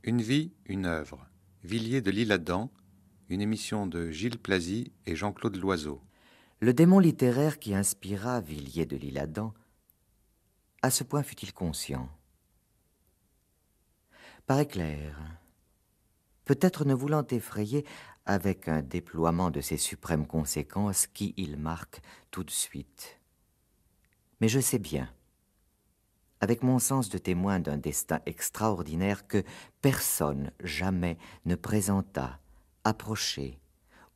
Une vie, une œuvre. Villiers de l'Isle-Adam, une émission de Gilles Plazy et Jean-Claude Loiseau. Le démon littéraire qui inspira Villiers de l'Isle-Adam, à ce point fut-il conscient. Par éclair, peut-être ne voulant effrayer avec un déploiement de ces suprêmes conséquences qui il marque tout de suite. Mais je sais bien, avec mon sens de témoin d'un destin extraordinaire, que personne jamais ne présenta, approché,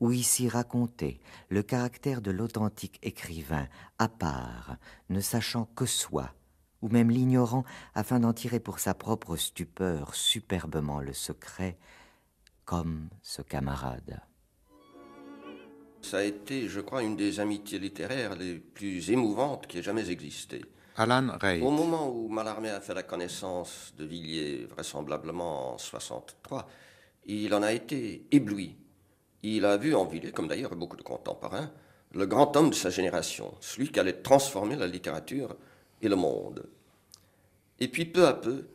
ou ici raconté le caractère de l'authentique écrivain, à part, ne sachant que soi, ou même l'ignorant, afin d'en tirer pour sa propre stupeur superbement le secret, comme ce camarade. Ça a été, je crois, une des amitiés littéraires les plus émouvantes qui ait jamais existé. Alan Reit. Au moment où Mallarmé a fait la connaissance de Villiers, vraisemblablement en 63, il en a été ébloui. Il a vu en Villiers, comme d'ailleurs beaucoup de contemporains, le grand homme de sa génération, celui qui allait transformer la littérature et le monde. Et puis peu à peu,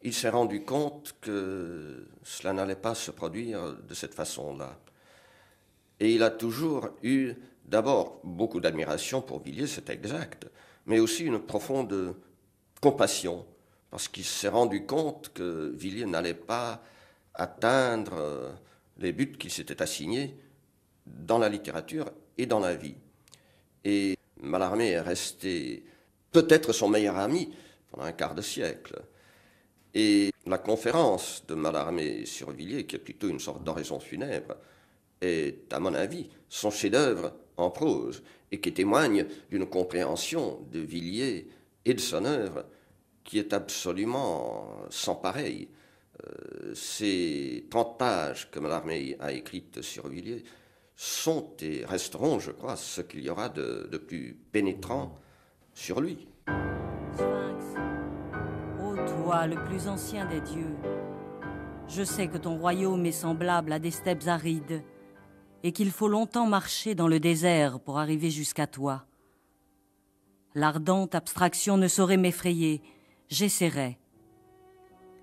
il s'est rendu compte que cela n'allait pas se produire de cette façon-là. Et il a toujours eu d'abord beaucoup d'admiration pour Villiers, c'est exact, mais aussi une profonde compassion, parce qu'il s'est rendu compte que Villiers n'allait pas atteindre les buts qu'il s'était assignés dans la littérature et dans la vie. Et Mallarmé est resté peut-être son meilleur ami pendant un quart de siècle. Et la conférence de Mallarmé sur Villiers, qui est plutôt une sorte d'oraison funèbre, est, à mon avis, son chef-d'œuvre en prose, et qui témoigne d'une compréhension de Villiers et de son œuvre qui est absolument sans pareil. Ces 30 pages que Mallarmé a écrites sur Villiers sont et resteront, je crois, ce qu'il y aura de plus pénétrant sur lui. Sphinx, ô toi, le plus ancien des dieux, je sais que ton royaume est semblable à des steppes arides et qu'il faut longtemps marcher dans le désert pour arriver jusqu'à toi. L'ardente abstraction ne saurait m'effrayer, j'essaierai.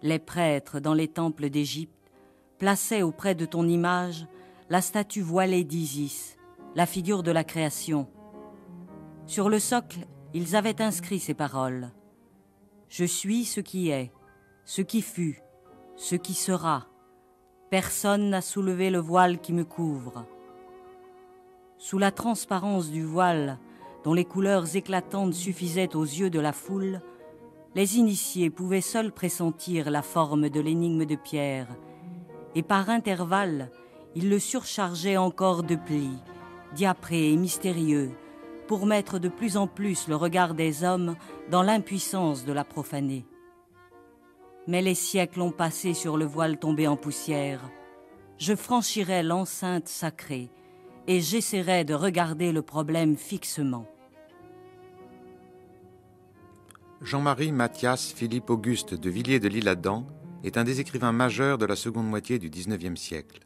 Les prêtres dans les temples d'Égypte plaçaient auprès de ton image la statue voilée d'Isis, la figure de la création. Sur le socle, ils avaient inscrit ces paroles. « Je suis ce qui est, ce qui fut, ce qui sera. Personne n'a soulevé le voile qui me couvre. » Sous la transparence du voile, dont les couleurs éclatantes suffisaient aux yeux de la foule, les initiés pouvaient seuls pressentir la forme de l'énigme de pierre, et par intervalles, ils le surchargeaient encore de plis, diaprés et mystérieux, pour mettre de plus en plus le regard des hommes dans l'impuissance de la profaner. Mais les siècles ont passé sur le voile tombé en poussière. Je franchirai l'enceinte sacrée et j'essaierai de regarder le problème fixement. Jean-Marie Mathias Philippe Auguste de Villiers de l'Isle-Adam est un des écrivains majeurs de la seconde moitié du XIXe siècle.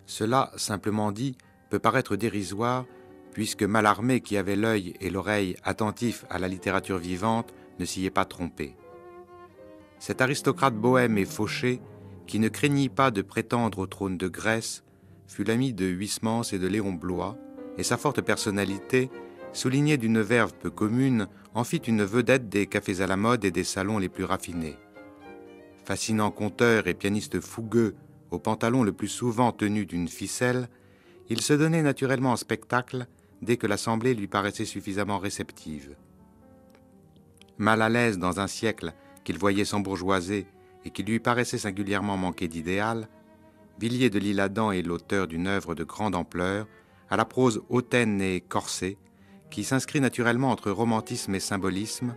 Cela, simplement dit, peut paraître dérisoire, puisque Mallarmé, qui avait l'œil et l'oreille attentifs à la littérature vivante, ne s'y est pas trompé. Cet aristocrate bohème et fauché, qui ne craignit pas de prétendre au trône de Grèce, fut l'ami de Huysmans et de Léon Bloy, et sa forte personnalité, soulignée d'une verve peu commune, en fit une vedette des cafés à la mode et des salons les plus raffinés. Fascinant conteur et pianiste fougueux, au pantalon le plus souvent tenu d'une ficelle, il se donnait naturellement en spectacle dès que l'assemblée lui paraissait suffisamment réceptive. Mal à l'aise dans un siècle qu'il voyait s'embourgeoiser et qui lui paraissait singulièrement manquer d'idéal, Villiers de l'Isle-Adam est l'auteur d'une œuvre de grande ampleur, à la prose hautaine et corsée, qui s'inscrit naturellement entre romantisme et symbolisme,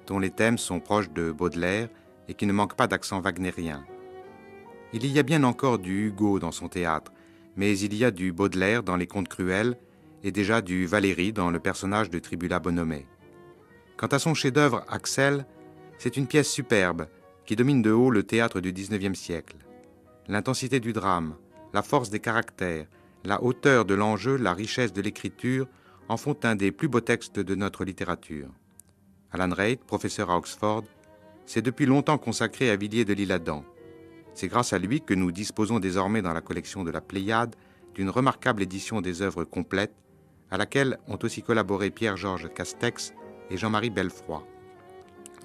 dont les thèmes sont proches de Baudelaire et qui ne manquent pas d'accent wagnérien. Il y a bien encore du Hugo dans son théâtre, mais il y a du Baudelaire dans Les Contes cruels et déjà du Valéry dans le personnage de Tribula Bonomet. Quant à son chef-d'œuvre Axel, c'est une pièce superbe qui domine de haut le théâtre du XIXe siècle. L'intensité du drame, la force des caractères, la hauteur de l'enjeu, la richesse de l'écriture en font un des plus beaux textes de notre littérature. Alan Reit, professeur à Oxford, s'est depuis longtemps consacré à Villiers de l'Isle-Adam. C'est grâce à lui que nous disposons désormais dans la collection de la Pléiade d'une remarquable édition des œuvres complètes, à laquelle ont aussi collaboré Pierre-Georges Castex et Jean-Marie Belfroy.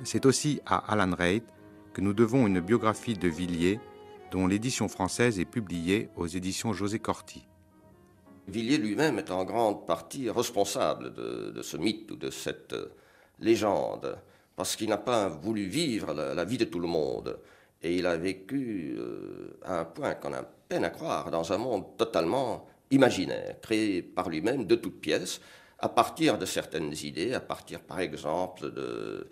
C'est aussi à Alan Reit que nous devons une biographie de Villiers, dont l'édition française est publiée aux éditions José Corti. Villiers lui-même est en grande partie responsable de ce mythe ou de cette légende, parce qu'il n'a pas voulu vivre la vie de tout le monde. Et il a vécu à un point qu'on a peine à croire, dans un monde totalement imaginaire, créé par lui-même de toutes pièces, à partir de certaines idées, à partir par exemple de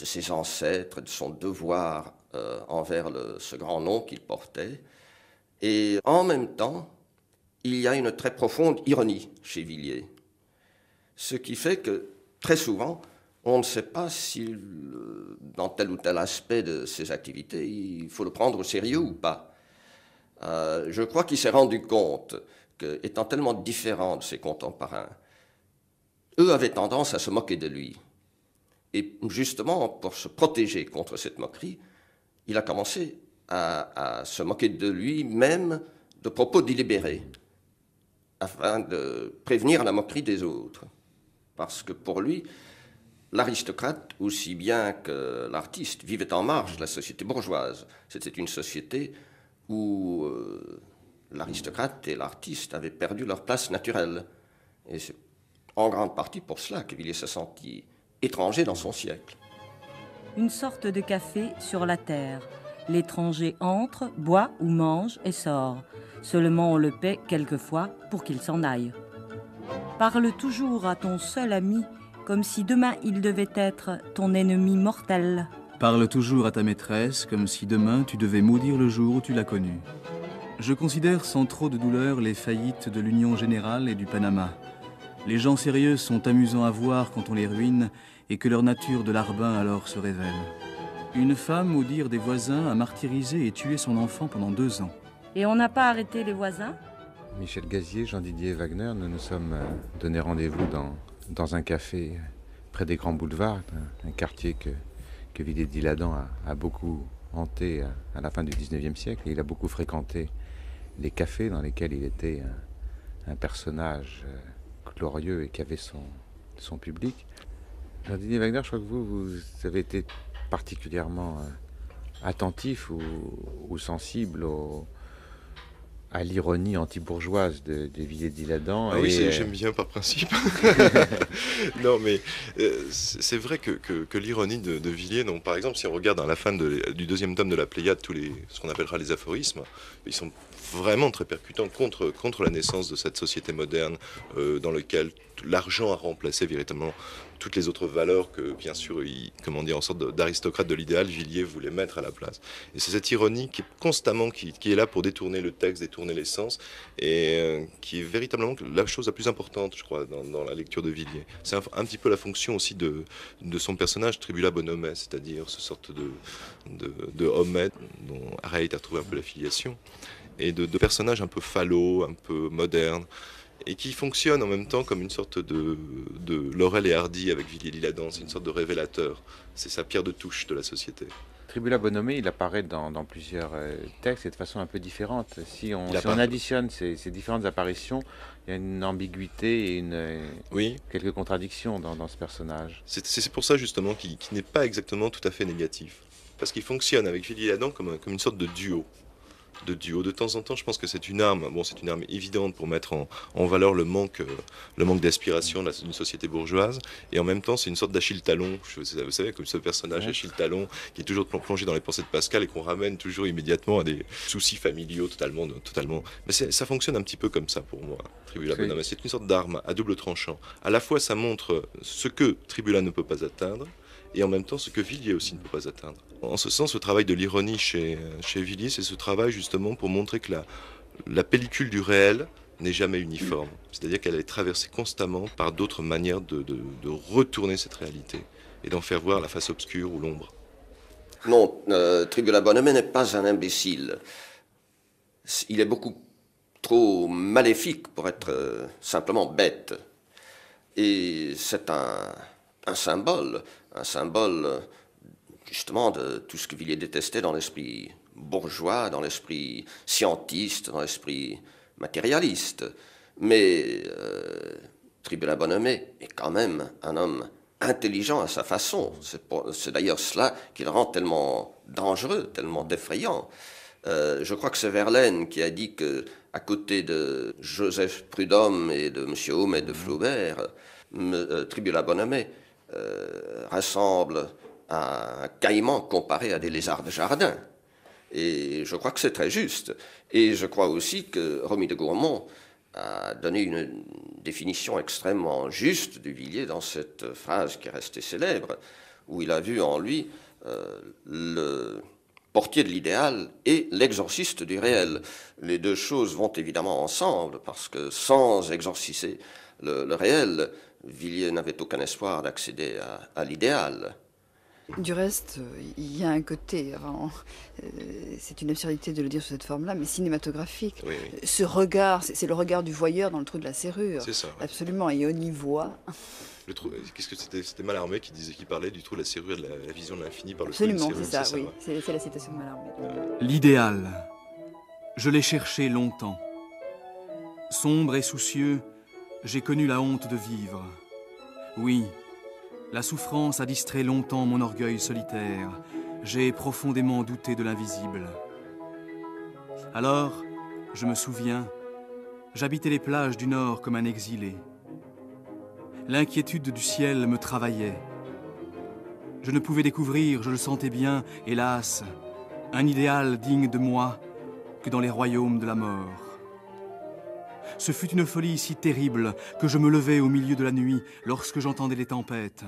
ses ancêtres, de son devoir envers ce grand nom qu'il portait. Et en même temps, il y a une très profonde ironie chez Villiers. Ce qui fait que, très souvent, on ne sait pas si, dans tel ou tel aspect de ses activités, il faut le prendre au sérieux ou pas. Je crois qu'il s'est rendu compte qu'étant tellement différent de ses contemporains, eux avaient tendance à se moquer de lui. Et justement, pour se protéger contre cette moquerie, il a commencé à se moquer de lui, même de propos délibérés, afin de prévenir la moquerie des autres. Parce que pour lui, l'aristocrate, aussi bien que l'artiste, vivait en marge de la société bourgeoise. C'était une société où l'aristocrate et l'artiste avaient perdu leur place naturelle. Et c'est en grande partie pour cela que Villiers se sentit étranger dans son siècle. Une sorte de café sur la terre. L'étranger entre, boit ou mange et sort. Seulement on le paie quelquefois pour qu'il s'en aille. Parle toujours à ton seul ami comme si demain il devait être ton ennemi mortel. Parle toujours à ta maîtresse comme si demain tu devais maudire le jour où tu l'as connue. Je considère sans trop de douleur les faillites de l'Union Générale et du Panama. Les gens sérieux sont amusants à voir quand on les ruine et que leur nature de larbin alors se révèle. Une femme, au dire des voisins, a martyrisé et tué son enfant pendant 2 ans. Et on n'a pas arrêté les voisins ? Michel Gazier, Jean-Didier Wagner, nous nous sommes donné rendez-vous dans un café près des grands boulevards, un quartier que Villiers de L'Isle-Adam a beaucoup hanté à la fin du 19e siècle. Et il a beaucoup fréquenté les cafés dans lesquels il était un personnage glorieux et qui avait son public. Jean-Didier Wagner, je crois que vous avez été particulièrement attentif ou sensible à l'ironie anti-bourgeoise de Villiers de L'Isle-Adam. Ah oui, j'aime bien par principe. Non, mais c'est vrai que l'ironie de Villiers, donc, par exemple, si on regarde à la fin du 2e tome de la Pléiade, ce qu'on appellera les aphorismes, ils sont vraiment très percutants contre la naissance de cette société moderne dans laquelle l'argent a remplacé véritablement toutes les autres valeurs que, bien sûr, en sorte d'aristocrate de l'idéal, Villiers voulait mettre à la place. Et c'est cette ironie qui est constamment, qui est là pour détourner le texte, détourner les sens, et qui est véritablement la chose la plus importante, je crois, dans la lecture de Villiers. C'est un petit peu la fonction aussi de son personnage, Tribula Bonomet, c'est-à-dire ce sorte de Homais, dont Reit a retrouvé un peu l'affiliation, et de personnages un peu fallots, un peu modernes, et qui fonctionne en même temps comme une sorte de Laurel et Hardy avec Villiers de L'Isle-Adam. C'est une sorte de révélateur. C'est sa pierre de touche de la société. Tribula Bonomet, il apparaît dans plusieurs textes et de façon un peu différente. Si on additionne ces différentes apparitions, il y a une ambiguïté et quelques contradictions dans ce personnage. C'est pour ça justement qu'il n'est pas exactement tout à fait négatif. Parce qu'il fonctionne avec Villiers de L'Isle-Adam comme une sorte de duo. De temps en temps, je pense que c'est une arme. Bon, c'est une arme évidente pour mettre en valeur le manque d'aspiration d'une société bourgeoise. Et en même temps, c'est une sorte d'Achille Talon. Vous savez, comme ce personnage Achille Talon qui est toujours plongé dans les pensées de Pascal et qu'on ramène toujours immédiatement à des soucis familiaux totalement. Mais ça fonctionne un petit peu comme ça pour moi. Tribula Bonomet, c'est une sorte d'arme à double tranchant. À la fois, ça montre ce que Tribula ne peut pas atteindre, et en même temps ce que Villiers aussi ne peut pas atteindre. En ce sens, le travail de l'ironie chez Villiers, c'est ce travail justement pour montrer que la pellicule du réel n'est jamais uniforme. C'est-à-dire qu'elle est traversée constamment par d'autres manières de retourner cette réalité et d'en faire voir la face obscure ou l'ombre. Non, Tribula Bonomet n'est pas un imbécile. Il est beaucoup trop maléfique pour être simplement bête. Et c'est un symbole justement de tout ce que Villiers détestait dans l'esprit bourgeois, dans l'esprit scientiste, dans l'esprit matérialiste. Mais Tribulin Bonhomé est quand même un homme intelligent à sa façon. C'est d'ailleurs cela qui le rend tellement dangereux, tellement effrayant. Je crois que c'est Verlaine qui a dit que, à côté de Joseph Prudhomme et de M. Homais de Flaubert, Tribulin Bonhomé rassemble à un caïman comparé à des lézards de jardin. Et je crois que c'est très juste. Et je crois aussi que Romy de Gourmont a donné une définition extrêmement juste du Villiers dans cette phrase qui est restée célèbre, où il a vu en lui le portier de l'idéal et l'exorciste du réel. Les deux choses vont évidemment ensemble, parce que sans exorciser le réel, Villiers n'avait aucun espoir d'accéder à l'idéal. Du reste, il y a un côté, c'est une absurdité de le dire sous cette forme-là, mais cinématographique. Oui, oui. Ce regard, c'est le regard du voyeur dans le trou de la serrure. C'est ça. Ouais. Absolument, et on y voit. Qu'est-ce que c'était Mallarmé qui parlait du trou de la serrure, de la vision de l'infini par le Absolument, trou de la c'est serrure. ça, oui. Ouais. C'est la citation de Mallarmé. L'idéal. Je l'ai cherché longtemps. Sombre et soucieux, j'ai connu la honte de vivre. Oui, la souffrance a distrait longtemps mon orgueil solitaire. J'ai profondément douté de l'invisible. Alors, je me souviens, j'habitais les plages du Nord comme un exilé. L'inquiétude du ciel me travaillait. Je ne pouvais découvrir, je le sentais bien, hélas, un idéal digne de moi que dans les royaumes de la mort. Ce fut une folie si terrible que je me levais au milieu de la nuit lorsque j'entendais les tempêtes.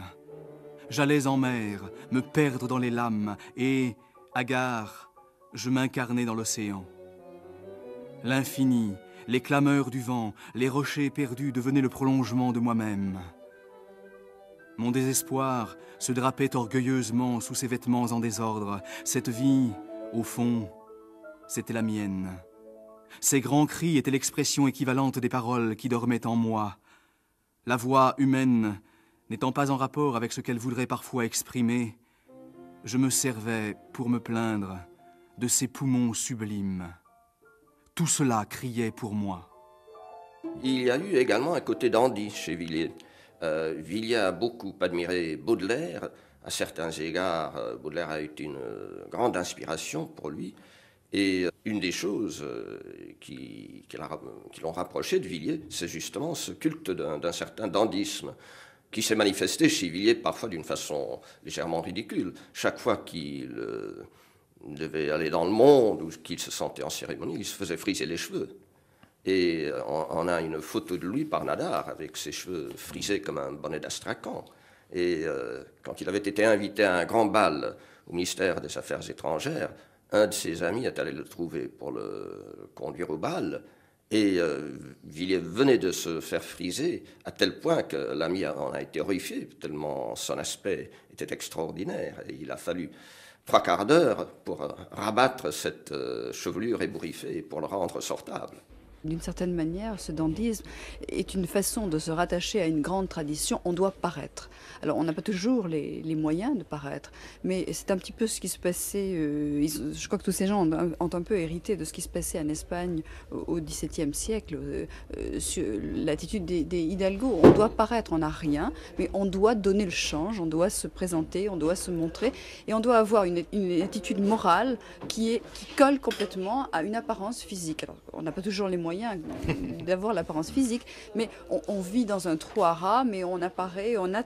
J'allais en mer, me perdre dans les lames et, hagard, je m'incarnais dans l'océan. L'infini, les clameurs du vent, les rochers perdus devenaient le prolongement de moi-même. Mon désespoir se drapait orgueilleusement sous ses vêtements en désordre. Cette vie, au fond, c'était la mienne. Ces grands cris étaient l'expression équivalente des paroles qui dormaient en moi. La voix humaine, n'étant pas en rapport avec ce qu'elle voudrait parfois exprimer, je me servais, pour me plaindre, de ces poumons sublimes. Tout cela criait pour moi. Il y a eu également un côté dandy chez Villiers. Villiers a beaucoup admiré Baudelaire. À certains égards, Baudelaire a été une grande inspiration pour lui. Et une des choses qui l'ont rapproché de Villiers, c'est justement ce culte d'un certain dandysme qui s'est manifesté chez Villiers parfois d'une façon légèrement ridicule. Chaque fois qu'il devait aller dans le monde ou qu'il se sentait en cérémonie, il se faisait friser les cheveux. Et on a une photo de lui par Nadar avec ses cheveux frisés comme un bonnet d'Astrakhan. Et quand il avait été invité à un grand bal au ministère des Affaires étrangères, un de ses amis est allé le trouver pour le conduire au bal. Et Villiers venait de se faire friser à tel point que l'ami en a été horrifié, tellement son aspect était extraordinaire. Et il a fallu 3/4 d'heure pour rabattre cette chevelure ébouriffée et pour le rendre sortable. D'une certaine manière, ce dandysme est une façon de se rattacher à une grande tradition. On doit paraître. Alors, on n'a pas toujours les moyens de paraître, mais c'est un petit peu ce qui se passait. Je crois que tous ces gens ont un peu hérité de ce qui se passait en Espagne au XVIIe siècle, sur l'attitude des Hidalgo. On doit paraître, on n'a rien, mais on doit donner le change, on doit se présenter, on doit se montrer, et on doit avoir une attitude morale qui colle complètement à une apparence physique. Alors, on n'a pas toujours les moyens d'avoir l'apparence physique, mais on vit dans un trou à rats, mais on apparaît, on a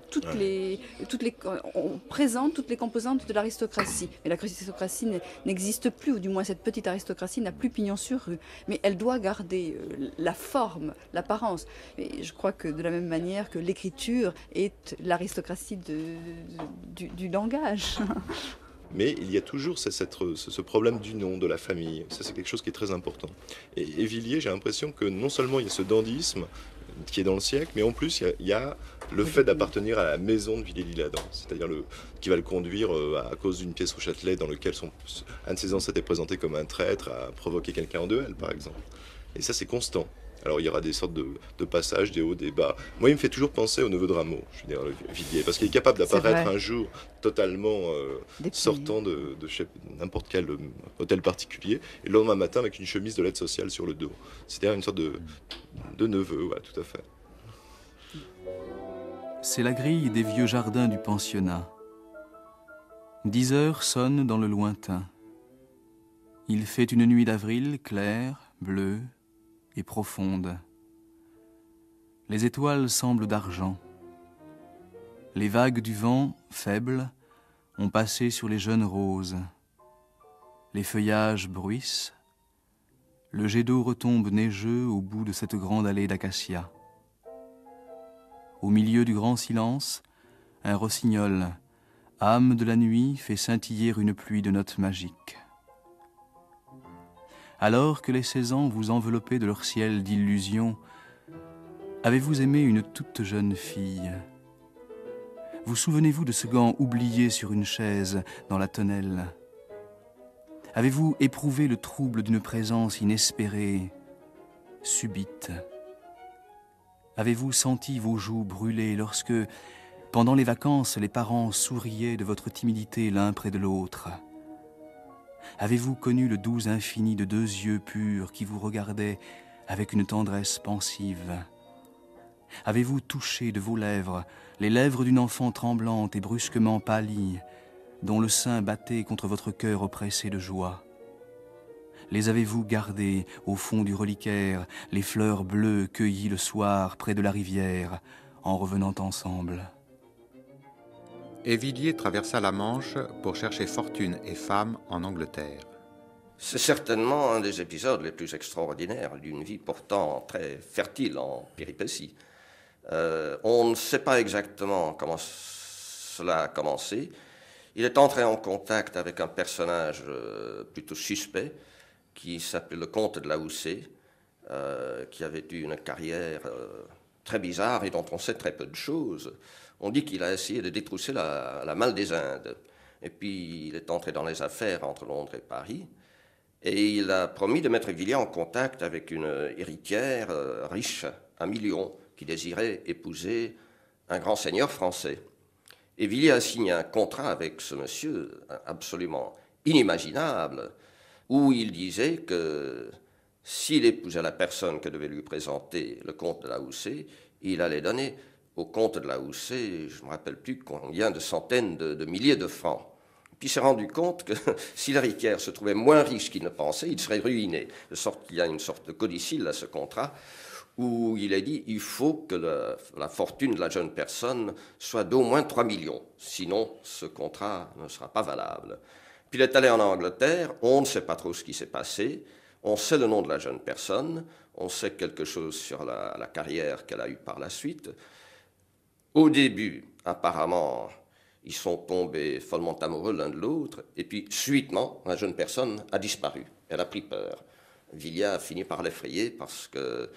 on présente toutes les composantes de l'aristocratie. Mais l'aristocratie n'existe plus, ou du moins cette petite aristocratie n'a plus pignon sur rue. Mais elle doit garder la forme, l'apparence. Et je crois que de la même manière que l'écriture est l'aristocratie du langage. Mais il y a toujours ce problème du nom, de la famille. Ça, c'est quelque chose qui est très important. Et Villiers, j'ai l'impression que non seulement il y a ce dandysme qui est dans le siècle, mais en plus, il y a le fait d'appartenir à la maison de Villiers-l'Isle-Adam. C'est-à-dire qui va le conduire, à cause d'une pièce au Châtelet, dans laquelle un de ses ancêtres est présenté comme un traître, à provoquer quelqu'un en duel, par exemple. Et ça, c'est constant. Alors il y aura des sortes de passages, des hauts, des bas. Moi, il me fait toujours penser au neveu de Rameau, je veux dire, Villiers, parce qu'il est capable d'apparaître un jour totalement sortant de chez n'importe quel hôtel particulier, et le lendemain matin avec une chemise de l'aide sociale sur le dos. C'est-à-dire une sorte de neveu, ouais, tout à fait. C'est la grille des vieux jardins du pensionnat. 10 heures sonnent dans le lointain. Il fait une nuit d'avril claire, bleue et profonde. Les étoiles semblent d'argent. Les vagues du vent, faibles, ont passé sur les jeunes roses. Les feuillages bruissent. Le jet d'eau retombe neigeux au bout de cette grande allée d'acacias. Au milieu du grand silence, un rossignol, âme de la nuit, fait scintiller une pluie de notes magiques. Alors que les 16 ans vous enveloppaient de leur ciel d'illusions, avez-vous aimé une toute jeune fille? Vous souvenez-vous de ce gant oublié sur une chaise dans la tonnelle? Avez-vous éprouvé le trouble d'une présence inespérée, subite? Avez-vous senti vos joues brûler lorsque, pendant les vacances, les parents souriaient de votre timidité l'un près de l'autre? Avez-vous connu le doux infini de 2 yeux purs qui vous regardaient avec une tendresse pensive? Avez-vous touché de vos lèvres les lèvres d'une enfant tremblante et brusquement pâlie, dont le sein battait contre votre cœur oppressé de joie? Les avez-vous gardées au fond du reliquaire, les fleurs bleues cueillies le soir près de la rivière, en revenant ensemble? Et Villiers traversa la Manche pour chercher fortune et femme en Angleterre. C'est certainement un des épisodes les plus extraordinaires d'une vie pourtant très fertile en péripéties. On ne sait pas exactement comment cela a commencé. Il est entré en contact avec un personnage plutôt suspect qui s'appelait le comte de la Houssaye, qui avait eu une carrière très bizarre et dont on sait très peu de choses. On dit qu'il a essayé de détrousser la malle des Indes. Et puis il est entré dans les affaires entre Londres et Paris. Et il a promis de mettre Villiers en contact avec une héritière riche, à millions, qui désirait épouser un grand seigneur français. Et Villiers a signé un contrat avec ce monsieur absolument inimaginable, où il disait que s'il épousait la personne que devait lui présenter le comte de la Houssaye, il allait donner au comte de la Houssaye, je ne me rappelle plus combien de centaines de milliers de francs. Puis il s'est rendu compte que si l'héritière se trouvait moins riche qu'il ne pensait, il serait ruiné. De sorte qu'il y a une sorte de codicille à ce contrat, où il est dit il faut que la fortune de la jeune personne soit d'au moins 3 millions. Sinon, ce contrat ne sera pas valable. Puis il est allé en Angleterre, on ne sait pas trop ce qui s'est passé, on sait le nom de la jeune personne, on sait quelque chose sur la carrière qu'elle a eue par la suite. Au début, apparemment, ils sont tombés follement amoureux l'un de l'autre, et puis subitement, la jeune personne a disparu. Elle a pris peur. Villiers a fini par l'effrayer parce que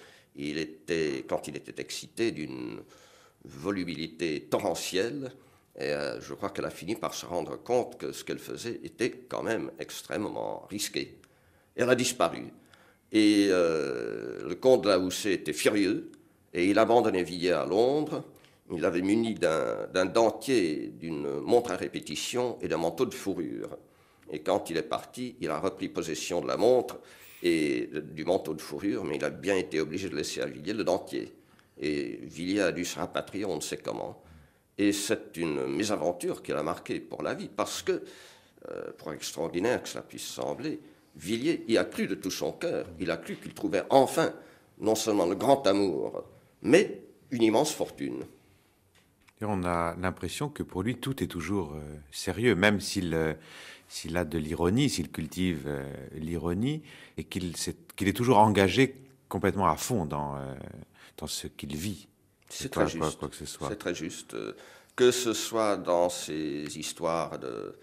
quand il était excité d'une volubilité torrentielle, et je crois qu'elle a fini par se rendre compte que ce qu'elle faisait était quand même extrêmement risqué. Elle a disparu. Et le comte de la Houssaye était furieux, et il abandonnait Villiers à Londres. Il l'avait muni d'un dentier, d'une montre à répétition et d'un manteau de fourrure. Et quand il est parti, il a repris possession de la montre et du manteau de fourrure, mais il a bien été obligé de laisser à Villiers le dentier. Et Villiers a dû se rapatrier, on ne sait comment. Et c'est une mésaventure qui l'a marqué pour la vie, parce que, pour extraordinaire que cela puisse sembler, Villiers y a cru de tout son cœur. Il a cru qu'il trouvait enfin non seulement le grand amour, mais une immense fortune. Et on a l'impression que pour lui, tout est toujours sérieux, même s'il a de l'ironie, s'il cultive l'ironie, et qu'il est toujours engagé complètement à fond dans ce qu'il vit. C'est très juste. Quoi que ce soit. C'est très juste. Que ce soit dans ses histoires de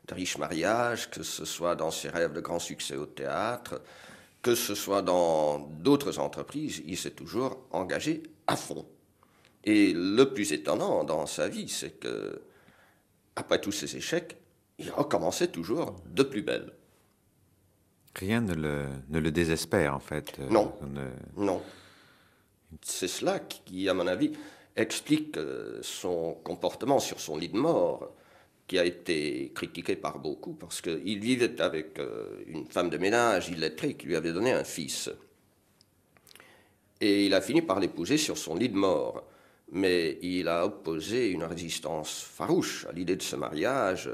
riches mariages, que ce soit dans ses rêves de grand succès au théâtre, que ce soit dans d'autres entreprises, il s'est toujours engagé à fond. Et le plus étonnant dans sa vie, c'est que, après tous ses échecs, il recommençait toujours de plus belle. Rien ne le désespère, en fait. Non, non. C'est cela qui, à mon avis, explique son comportement sur son lit de mort, qui a été critiqué par beaucoup, parce qu'il vivait avec une femme de ménage illettrée qui lui avait donné un fils. Et il a fini par l'épouser sur son lit de mort. Mais il a opposé une résistance farouche à l'idée de ce mariage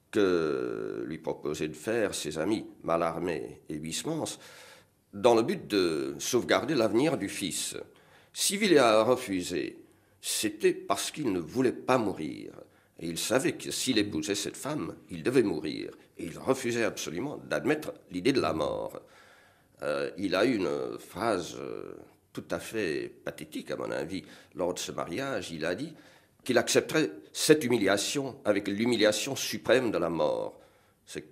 que lui proposaient de faire ses amis Mallarmé et Huysmans, dans le but de sauvegarder l'avenir du fils. Si Villiers a refusé, c'était parce qu'il ne voulait pas mourir. Et il savait que s'il épousait cette femme, il devait mourir. Et il refusait absolument d'admettre l'idée de la mort. Il a eu une phrase tout à fait pathétique, à mon avis. Lors de ce mariage, il a dit qu'il accepterait cette humiliation avec l'humiliation suprême de la mort. C'est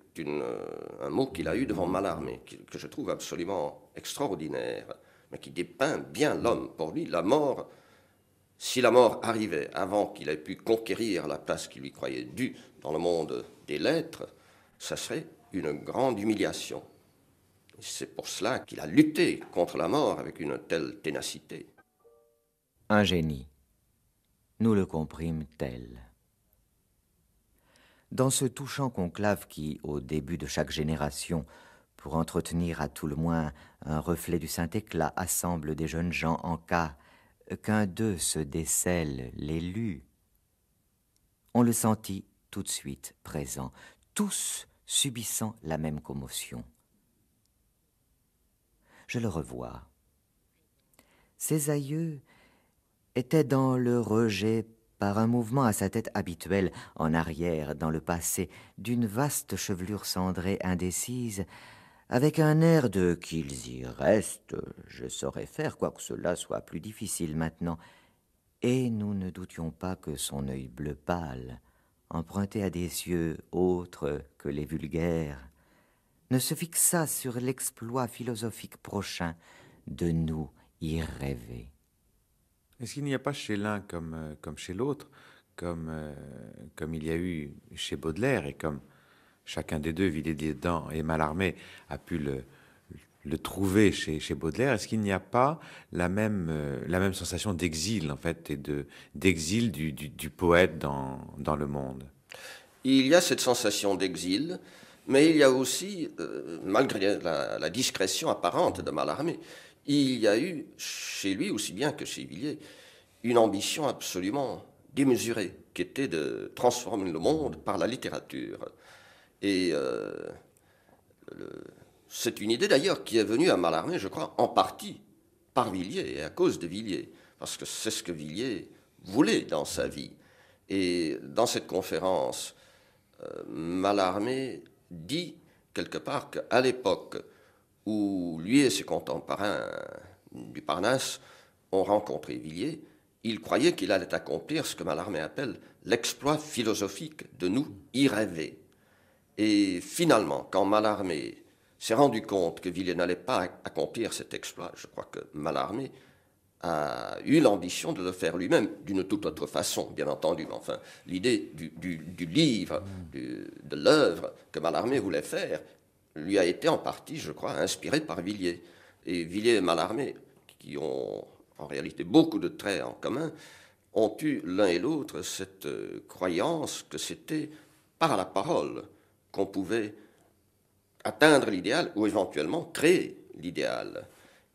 un mot qu'il a eu devant Mallarmé, que je trouve absolument extraordinaire, mais qui dépeint bien l'homme. Pour lui, la mort, si la mort arrivait avant qu'il ait pu conquérir la place qu'il lui croyait due dans le monde des lettres, ça serait une grande humiliation. C'est pour cela qu'il a lutté contre la mort avec une telle ténacité. Un génie. Nous le comprîmes tel. Dans ce touchant conclave qui, au début de chaque génération, pour entretenir à tout le moins un reflet du saint éclat, assemble des jeunes gens en cas qu'un d'eux se décèle l'élu, on le sentit tout de suite présent, tous subissant la même commotion. Je le revois. Ses aïeux étaient dans le rejet, par un mouvement à sa tête habituel, en arrière, dans le passé, d'une vaste chevelure cendrée indécise, avec un air de « qu'ils y restent, je saurais faire, quoique cela soit plus difficile maintenant ». Et nous ne doutions pas que son œil bleu pâle, emprunté à des yeux autres que les vulgaires, ne se fixa sur l'exploit philosophique prochain de nous y rêver. Est-ce qu'il n'y a pas chez l'un comme chez l'autre, comme il y a eu chez Baudelaire, et comme chacun des deux, Villiers-de-l'Isle-Adam et Mallarmé, a pu le trouver chez Baudelaire, est-ce qu'il n'y a pas la même sensation d'exil, en fait, et d'exil du poète dans le monde? Il y a cette sensation d'exil, mais il y a aussi, malgré la discrétion apparente de Mallarmé, il y a eu chez lui, aussi bien que chez Villiers, une ambition absolument démesurée, qui était de transformer le monde par la littérature. Et c'est une idée d'ailleurs qui est venue à Mallarmé, je crois, en partie par Villiers et à cause de Villiers, parce que c'est ce que Villiers voulait dans sa vie. Et dans cette conférence, Mallarmé dit quelque part qu'à l'époque où lui et ses contemporains du Parnasse ont rencontré Villiers, il croyait qu'il allait accomplir ce que Mallarmé appelle l'exploit philosophique de nous y rêver. Et finalement, quand Mallarmé s'est rendu compte que Villiers n'allait pas accomplir cet exploit, je crois que Mallarmé a eu l'ambition de le faire lui-même, d'une toute autre façon, bien entendu. Enfin, l'idée du livre, de l'œuvre que Mallarmé voulait faire, lui a été en partie, je crois, inspirée par Villiers. Et Villiers et Mallarmé, qui ont en réalité beaucoup de traits en commun, ont eu l'un et l'autre cette croyance que c'était par la parole qu'on pouvait atteindre l'idéal ou éventuellement créer l'idéal.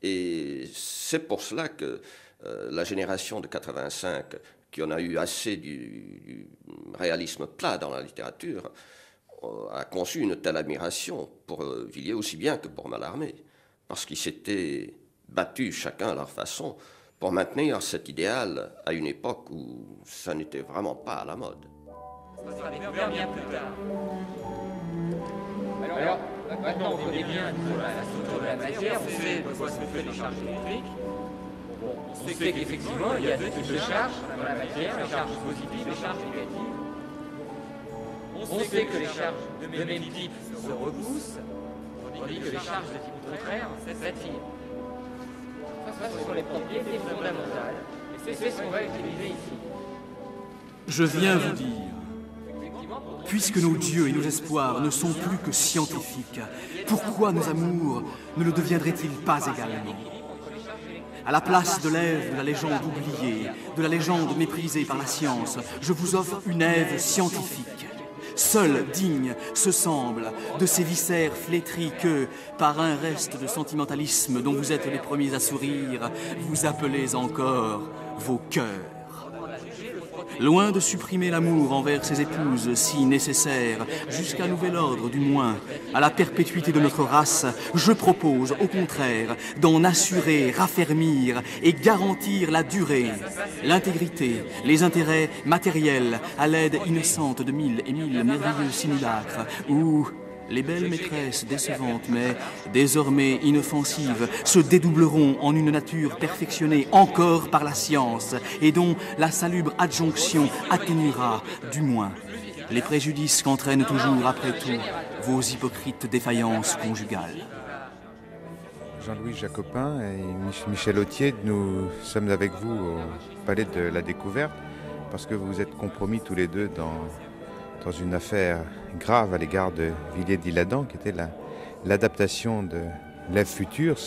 Et c'est pour cela que la génération de 85, qui en a eu assez du réalisme plat dans la littérature, a conçu une telle admiration pour Villiers aussi bien que pour Mallarmé, parce qu'ils s'étaient battus chacun à leur façon pour maintenir cet idéal à une époque où ça n'était vraiment pas à la mode. Ça sera découvert bien plus tard. Alors, maintenant on connaît bien la structure de la matière, on sait de quoi sont faites les charges électriques. On sait qu'effectivement il y a deux types de charges dans la matière, les charges positives et les charges négatives. On sait que les charges de même type se repoussent, tandis que les charges de type contraire s'attirent. Ça, ce sont les propriétés fondamentales, et c'est ce qu'on va utiliser ici. Je viens vous dire, puisque nos dieux et nos espoirs ne sont plus que scientifiques, pourquoi nos amours ne le deviendraient-ils pas également? à la place de l'Ève de la légende oubliée, de la légende méprisée par la science, je vous offre une Ève scientifique. Seul digne se semble de ces viscères flétris que, par un reste de sentimentalisme dont vous êtes les premiers à sourire, vous appelez encore vos cœurs. Loin de supprimer l'amour envers ses épouses si nécessaire, jusqu'à nouvel ordre du moins, à la perpétuité de notre race, je propose au contraire d'en assurer, raffermir et garantir la durée, l'intégrité, les intérêts matériels à l'aide innocente de mille et mille merveilleux simulacres où les belles maîtresses décevantes mais désormais inoffensives se dédoubleront en une nature perfectionnée encore par la science et dont la salubre adjonction atténuera, du moins, les préjudices qu'entraînent toujours après tout vos hypocrites défaillances conjugales. Jean-Louis Jacopin et Michel Authier, nous sommes avec vous au Palais de la Découverte parce que vous vous êtes compromis tous les deux dans une affaire grave à l'égard de Villiers de l'Isle-Adam, qui était l'adaptation de L'Ève future,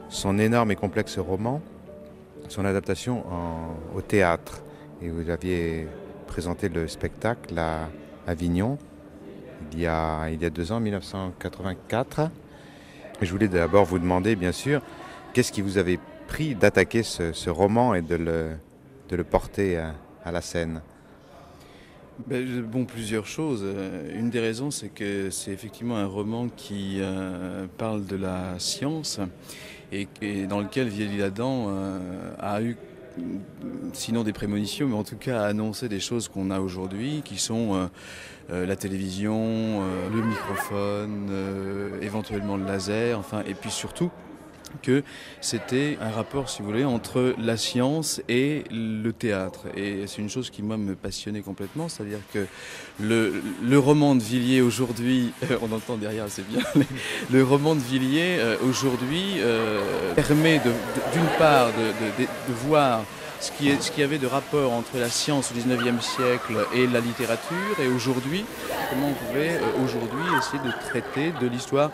son énorme et complexe roman, son adaptation au théâtre. Et vous aviez présenté le spectacle à Avignon il y a 2 ans, 1984. Et je voulais d'abord vous demander, bien sûr, qu'est-ce qui vous avait pris d'attaquer ce roman et de le porter à la scène? Bon, plusieurs choses. Une des raisons, c'est que c'est effectivement un roman qui parle de la science et dans lequel Villiers de l'Isle-Adam a eu, sinon des prémonitions, mais en tout cas a annoncé des choses qu'on a aujourd'hui, qui sont la télévision, le microphone, éventuellement le laser, enfin, et puis surtout que c'était un rapport, si vous voulez, entre la science et le théâtre. Et c'est une chose qui, moi, me passionnait complètement, c'est-à-dire que le roman de Villiers aujourd'hui, on entend derrière, c'est bien, le roman de Villiers aujourd'hui permet d'une part de voir ce qu'il y avait de rapport entre la science au XIXe siècle et la littérature, et aujourd'hui, comment on pouvait aujourd'hui essayer de traiter de l'histoire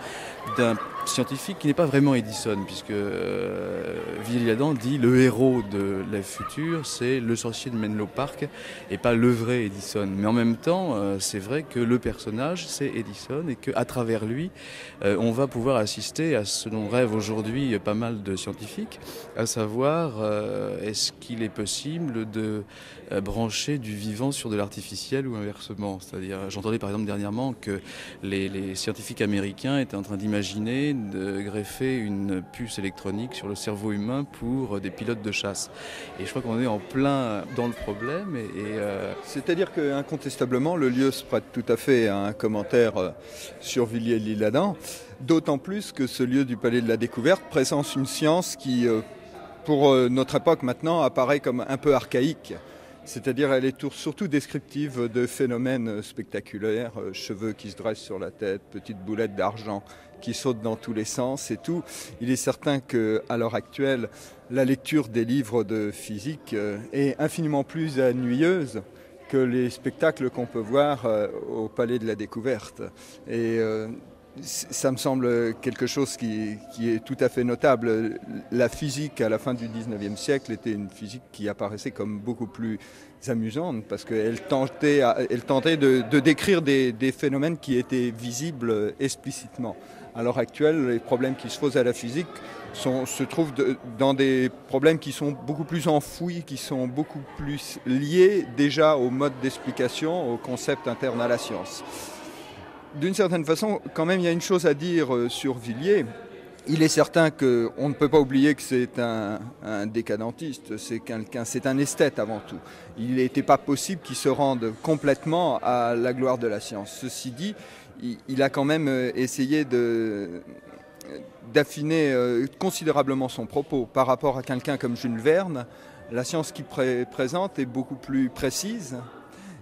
d'un scientifique qui n'est pas vraiment Edison, puisque Villiers de l'Isle-Adam dit le héros de L'Ève future, c'est le sorcier de Menlo Park et pas le vrai Edison. Mais en même temps, c'est vrai que le personnage, c'est Edison et qu'à travers lui, on va pouvoir assister à ce dont rêvent aujourd'hui pas mal de scientifiques, à savoir est-ce qu'il est possible de brancher du vivant sur de l'artificiel ou inversement. C'est-à-dire, j'entendais par exemple dernièrement que les scientifiques américains étaient en train d'imaginer de greffer une puce électronique sur le cerveau humain pour des pilotes de chasse. Et je crois qu'on est en plein dans le problème. C'est-à-dire qu'incontestablement, le lieu se prête tout à fait à un commentaire sur Villiers de l'Isle-Adam, d'autant plus que ce lieu du Palais de la Découverte présente une science qui, pour notre époque maintenant, apparaît comme un peu archaïque. C'est-à-dire elle est surtout descriptive de phénomènes spectaculaires, cheveux qui se dressent sur la tête, petites boulettes d'argent qui sautent dans tous les sens et tout. Il est certain qu'à l'heure actuelle, la lecture des livres de physique est infiniment plus ennuyeuse que les spectacles qu'on peut voir au Palais de la Découverte. Et ça me semble quelque chose qui est tout à fait notable. La physique à la fin du XIXe siècle était une physique qui apparaissait comme beaucoup plus amusante parce qu'elle tentait de décrire des phénomènes qui étaient visibles explicitement. À l'heure actuelle, les problèmes qui se posent à la physique se trouvent dans des problèmes qui sont beaucoup plus enfouis, qui sont beaucoup plus liés déjà au mode d'explication, au concept interne à la science. D'une certaine façon, quand même, il y a une chose à dire sur Villiers. Il est certain qu'on ne peut pas oublier que c'est un décadentiste, c'est un esthète avant tout. Il n'était pas possible qu'il se rende complètement à la gloire de la science. Ceci dit, il a quand même essayé d'affiner considérablement son propos. Par rapport à quelqu'un comme Jules Verne, la science qu'il présente est beaucoup plus précise,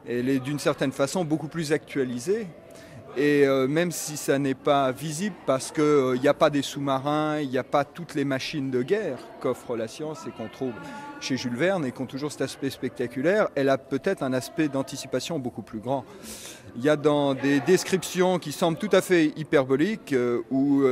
elle est d'une certaine façon beaucoup plus actualisée. Et même si ça n'est pas visible parce qu'il n'y a pas des sous-marins, il n'y a pas toutes les machines de guerre qu'offre la science et qu'on trouve chez Jules Verne et qui ont toujours cet aspect spectaculaire, elle a peut-être un aspect d'anticipation beaucoup plus grand. Il y a dans des descriptions qui semblent tout à fait hyperboliques, où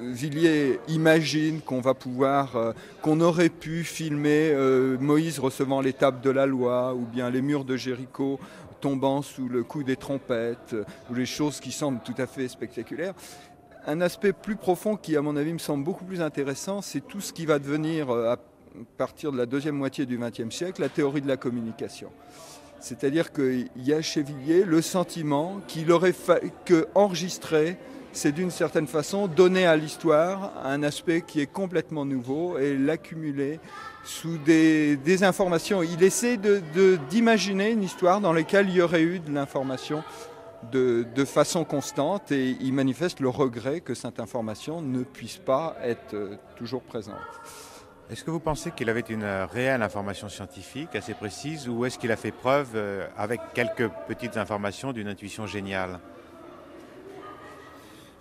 Villiers imagine qu'on va pouvoir, qu'on aurait pu filmer Moïse recevant l'étape de la loi, ou bien les murs de Jéricho tombant sous le coup des trompettes, ou les choses qui semblent tout à fait spectaculaires. Un aspect plus profond qui, à mon avis, me semble beaucoup plus intéressant, c'est tout ce qui va devenir, à partir de la deuxième moitié du XXe siècle, la théorie de la communication. C'est-à-dire qu'il y a chez Villiers le sentiment qu'il aurait fallu qu'enregistrer, c'est d'une certaine façon donner à l'histoire un aspect qui est complètement nouveau et l'accumuler sous des informations. Il essaie d'imaginer une histoire dans laquelle il y aurait eu de l'information de façon constante, et il manifeste le regret que cette information ne puisse pas être toujours présente. Est-ce que vous pensez qu'il avait une réelle information scientifique assez précise, ou est-ce qu'il a fait preuve, avec quelques petites informations, d'une intuition géniale ?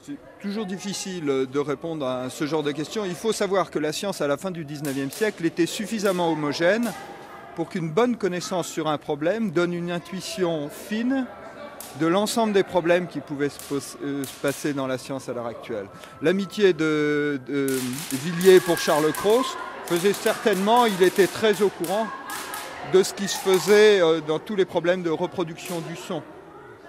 C'est toujours difficile de répondre à ce genre de questions. Il faut savoir que la science, à la fin du XIXe siècle, était suffisamment homogène pour qu'une bonne connaissance sur un problème donne une intuition fine de l'ensemble des problèmes qui pouvaient se passer dans la science à l'heure actuelle. L'amitié de Villiers pour Charles Cros faisait certainement, il était très au courant de ce qui se faisait dans tous les problèmes de reproduction du son.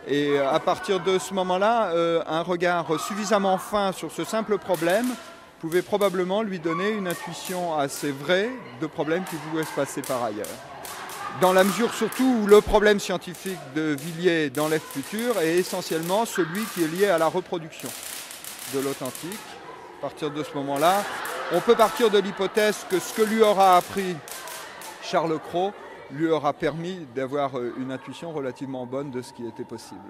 Et à partir de ce moment-là, un regard suffisamment fin sur ce simple problème pouvait probablement lui donner une intuition assez vraie de problèmes qui pouvaient se passer par ailleurs. Dans la mesure surtout où le problème scientifique de Villiers dans l'Est futur est essentiellement celui qui est lié à la reproduction de l'authentique. À partir de ce moment-là, on peut partir de l'hypothèse que ce que lui aura appris Charles Cros lui aura permis d'avoir une intuition relativement bonne de ce qui était possible.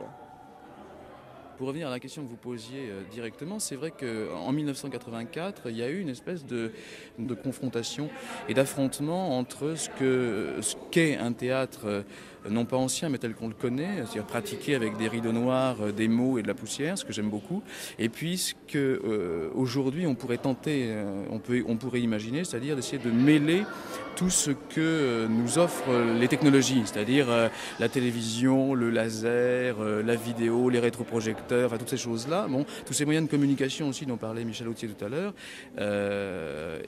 Pour revenir à la question que vous posiez directement, c'est vrai qu'en 1984, il y a eu une espèce de confrontation et d'affrontement entre ce qu'est un théâtre, non pas ancien, mais tel qu'on le connaît, c'est-à-dire pratiqué avec des rideaux noirs, des mots et de la poussière, ce que j'aime beaucoup, et puis ce qu'aujourd'hui on pourrait tenter, on pourrait imaginer, c'est-à-dire d'essayer de mêler tout ce que nous offrent les technologies, c'est-à-dire la télévision, le laser, la vidéo, les rétroprojecteurs, enfin toutes ces choses-là, bon, tous ces moyens de communication aussi dont parlait Michel Autier tout à l'heure,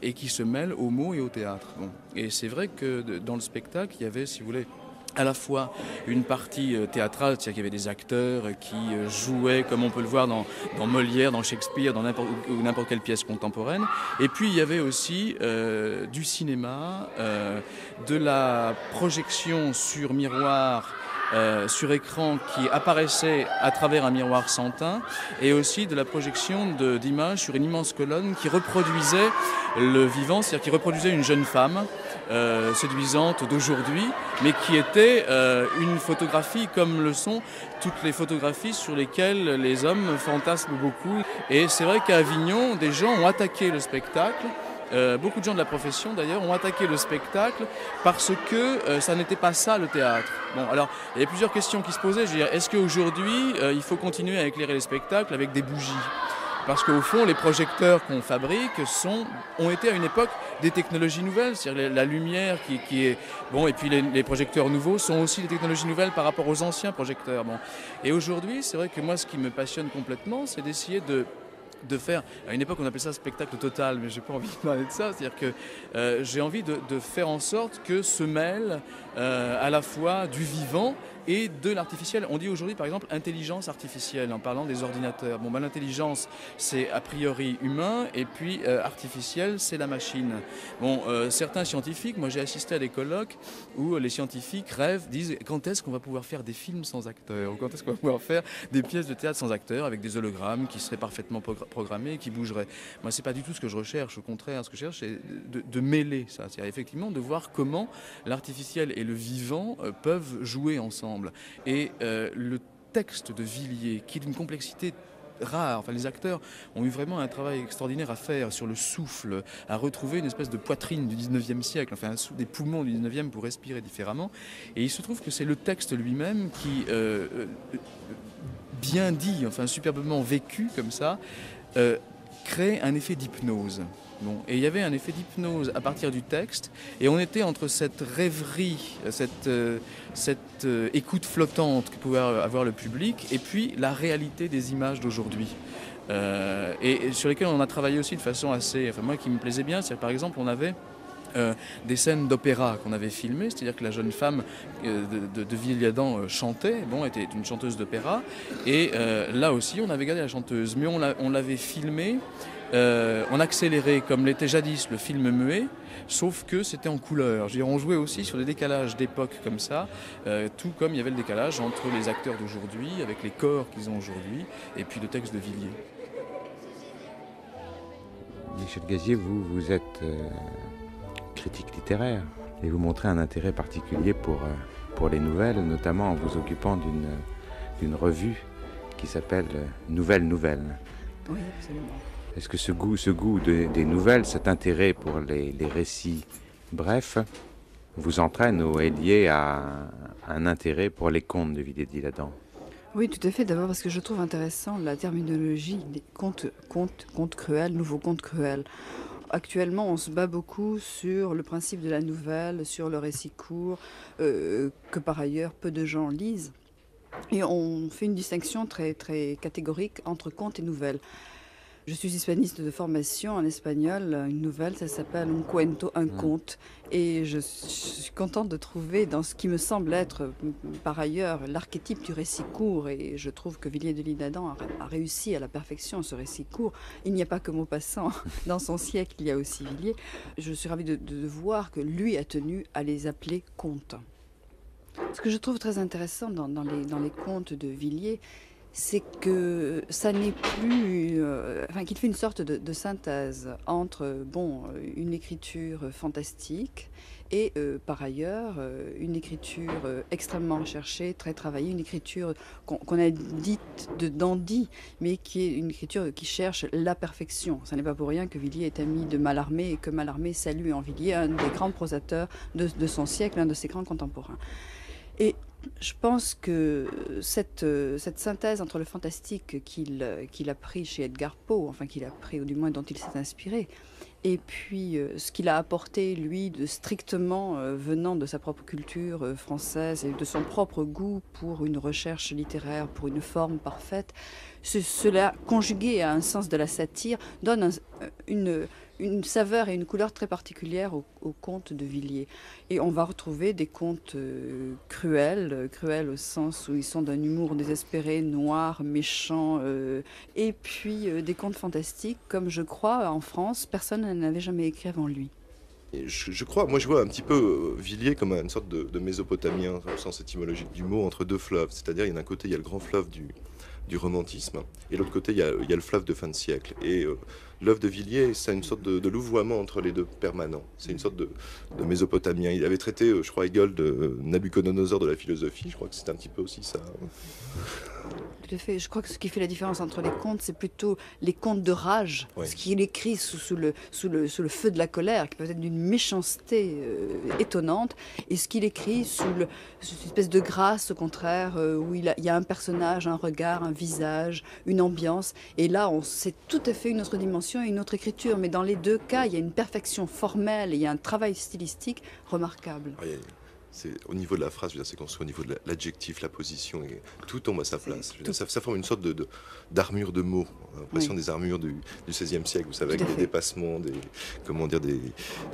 et qui se mêlent aux mots et au théâtre. Bon. Et c'est vrai que dans le spectacle, il y avait, si vous voulez, à la fois une partie théâtrale, c'est-à-dire qu'il y avait des acteurs qui jouaient, comme on peut le voir dans Molière, dans Shakespeare, dans n'importe quelle pièce contemporaine. Et puis il y avait aussi du cinéma, de la projection sur miroir, sur écran qui apparaissait à travers un miroir sans teint, et aussi de la projection d'images sur une immense colonne qui reproduisait le vivant, c'est-à-dire qui reproduisait une jeune femme séduisante d'aujourd'hui, mais qui était une photographie comme le sont toutes les photographies sur lesquelles les hommes fantasment beaucoup. Et c'est vrai qu'à Avignon, des gens ont attaqué le spectacle. Beaucoup de gens de la profession d'ailleurs ont attaqué le spectacle parce que ça n'était pas ça le théâtre. Bon, alors il y a plusieurs questions qui se posaient. Je veux dire, est-ce qu'aujourd'hui il faut continuer à éclairer les spectacles avec des bougies ? Parce qu'au fond, les projecteurs qu'on fabrique ont été à une époque des technologies nouvelles, c'est-à-dire la lumière qui est... Bon, et puis les projecteurs nouveaux sont aussi des technologies nouvelles par rapport aux anciens projecteurs. Bon. Et aujourd'hui, c'est vrai que moi, ce qui me passionne complètement, c'est d'essayer de faire, à une époque on appelait ça spectacle total, mais j'ai pas envie de parler de ça, c'est-à-dire que j'ai envie de faire en sorte que se mêle à la fois du vivant et de l'artificiel. On dit aujourd'hui par exemple intelligence artificielle en parlant des ordinateurs. Bon, ben, l'intelligence c'est a priori humain, et puis artificiel c'est la machine. Bon, certains scientifiques, moi j'ai assisté à des colloques où les scientifiques disent quand est-ce qu'on va pouvoir faire des films sans acteurs, ou quand est-ce qu'on va pouvoir faire des pièces de théâtre sans acteurs avec des hologrammes qui seraient parfaitement programmés et qui bougeraient. Moi c'est pas du tout ce que je recherche, au contraire, ce que je cherche c'est de mêler ça, c'est-à-dire effectivement de voir comment l'artificiel et le vivant peuvent jouer ensemble. Et le texte de Villiers, qui est d'une complexité rare, enfin les acteurs ont eu vraiment un travail extraordinaire à faire sur le souffle, à retrouver une espèce de poitrine du 19e siècle, enfin des poumons du 19e pour respirer différemment. Et il se trouve que c'est le texte lui-même qui, bien dit, enfin superbement vécu comme ça, crée un effet d'hypnose. Bon, et il y avait un effet d'hypnose à partir du texte, et on était entre cette rêverie, cette écoute flottante que pouvait avoir le public, et puis la réalité des images d'aujourd'hui. Et sur lesquelles on a travaillé aussi de façon assez... Enfin, moi qui me plaisait bien, c'est par exemple on avait... des scènes d'opéra qu'on avait filmées, c'est-à-dire que la jeune femme de Villiers-Adam chantait, était une chanteuse d'opéra, et là aussi on avait gardé la chanteuse, mais on l'avait filmée en accéléré, comme l'était jadis le film muet, sauf que c'était en couleur. Je veux dire, on jouait aussi sur des décalages d'époque comme ça, tout comme il y avait le décalage entre les acteurs d'aujourd'hui, avec les corps qu'ils ont aujourd'hui, et puis le texte de Villiers. Michel Gazier, vous êtes critique littéraire et vous montrez un intérêt particulier pour les nouvelles, notamment en vous occupant d'une revue qui s'appelle Nouvelles Nouvelles. Oui, absolument. Est-ce que ce goût des nouvelles, cet intérêt pour les récits brefs, vous entraîne ou est lié à un intérêt pour les contes de Villiers de l'Isle-Adam? Oui, tout à fait. D'abord parce que je trouve intéressant la terminologie des contes cruels, nouveaux contes cruels. Actuellement, on se bat beaucoup sur le principe de la nouvelle, sur le récit court, que par ailleurs peu de gens lisent. Et on fait une distinction très, très catégorique entre conte et nouvelle. Je suis hispaniste de formation en espagnol. Une nouvelle, ça s'appelle un cuento, un conte. Et je suis contente de trouver dans ce qui me semble être, par ailleurs, l'archétype du récit court. Et je trouve que Villiers de l'Isle-Adam a réussi à la perfection ce récit court. Il n'y a pas que Maupassant. Dans son siècle, il y a aussi Villiers. Je suis ravie de voir que lui a tenu à les appeler contes. Ce que je trouve très intéressant dans les contes de Villiers, c'est que ça n'est plus... qu'il fait une sorte de synthèse entre, une écriture fantastique et, par ailleurs, une écriture extrêmement recherchée, très travaillée, une écriture qu'on a dite de dandy, mais qui est une écriture qui cherche la perfection. Ce n'est pas pour rien que Villiers est ami de Mallarmé et que Mallarmé salue en Villiers un des grands prosateurs de son siècle, un de ses grands contemporains. Et je pense que cette synthèse entre le fantastique qu'il a pris chez Edgar Poe, qu'il a pris, ou du moins dont il s'est inspiré, et puis ce qu'il a apporté, lui, de strictement venant de sa propre culture française et de son propre goût pour une recherche littéraire, pour une forme parfaite, cela, conjugué à un sens de la satire, donne une saveur et une couleur très particulière aux contes de Villiers. Et on va retrouver des contes cruels au sens où ils sont d'un humour désespéré, noir, méchant, et puis des contes fantastiques, comme je crois en France, personne n'avait jamais écrit avant lui. Je crois, moi je vois un petit peu Villiers comme une sorte de mésopotamien, au sens étymologique du mot, entre deux fleuves. C'est-à-dire, d'un côté, il y a le grand fleuve du romantisme, et de l'autre côté, il y a le fleuve de fin de siècle. Et l'œuvre de Villiers, c'est une sorte de louvoiement entre les deux permanent. C'est une sorte de mésopotamien. Il avait traité, je crois, Hegel de Nabuchodonosor de la philosophie. Je crois que c'est un petit peu aussi ça. Tout à fait. Je crois que ce qui fait la différence entre les contes, c'est plutôt les contes de rage, oui. Ce qu'il écrit sous le feu de la colère, qui peut être d'une méchanceté étonnante, et ce qu'il écrit sous une espèce de grâce, au contraire, où il y a un personnage, un regard, un visage, une ambiance. Et là, c'est tout à fait une autre dimension et une autre écriture. Mais dans les deux cas, il y a une perfection formelle et il y a un travail stylistique remarquable. Oui. C'est au niveau de la phrase, c'est construit au niveau de l'adjectif, la position, et tout tombe à sa place. Ça forme une sorte d'armure de mots, l'impression des armures du XVIe siècle, vous savez, avec des dépassements, des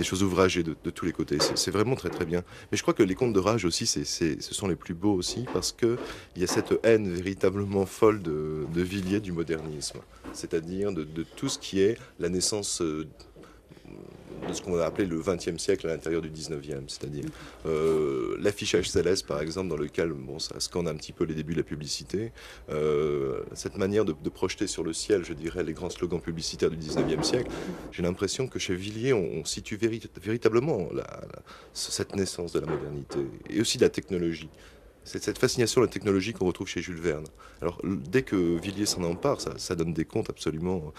choses ouvragées de tous les côtés. C'est vraiment très très bien. Mais je crois que les contes de rage aussi, ce sont les plus beaux aussi, parce qu'il y a cette haine véritablement folle de Villiers du modernisme, c'est-à-dire de tout ce qui est la naissance de ce qu'on va appeler le XXe siècle à l'intérieur du XIXe, c'est-à-dire l'affichage céleste, par exemple, dans lequel ça scande un petit peu les débuts de la publicité, cette manière de projeter sur le ciel, je dirais, les grands slogans publicitaires du XIXe siècle. J'ai l'impression que chez Villiers, on situe véritablement cette naissance de la modernité et aussi de la technologie. C'est cette fascination de la technologie qu'on retrouve chez Jules Verne. Alors, dès que Villiers s'en empare, ça donne des contes absolument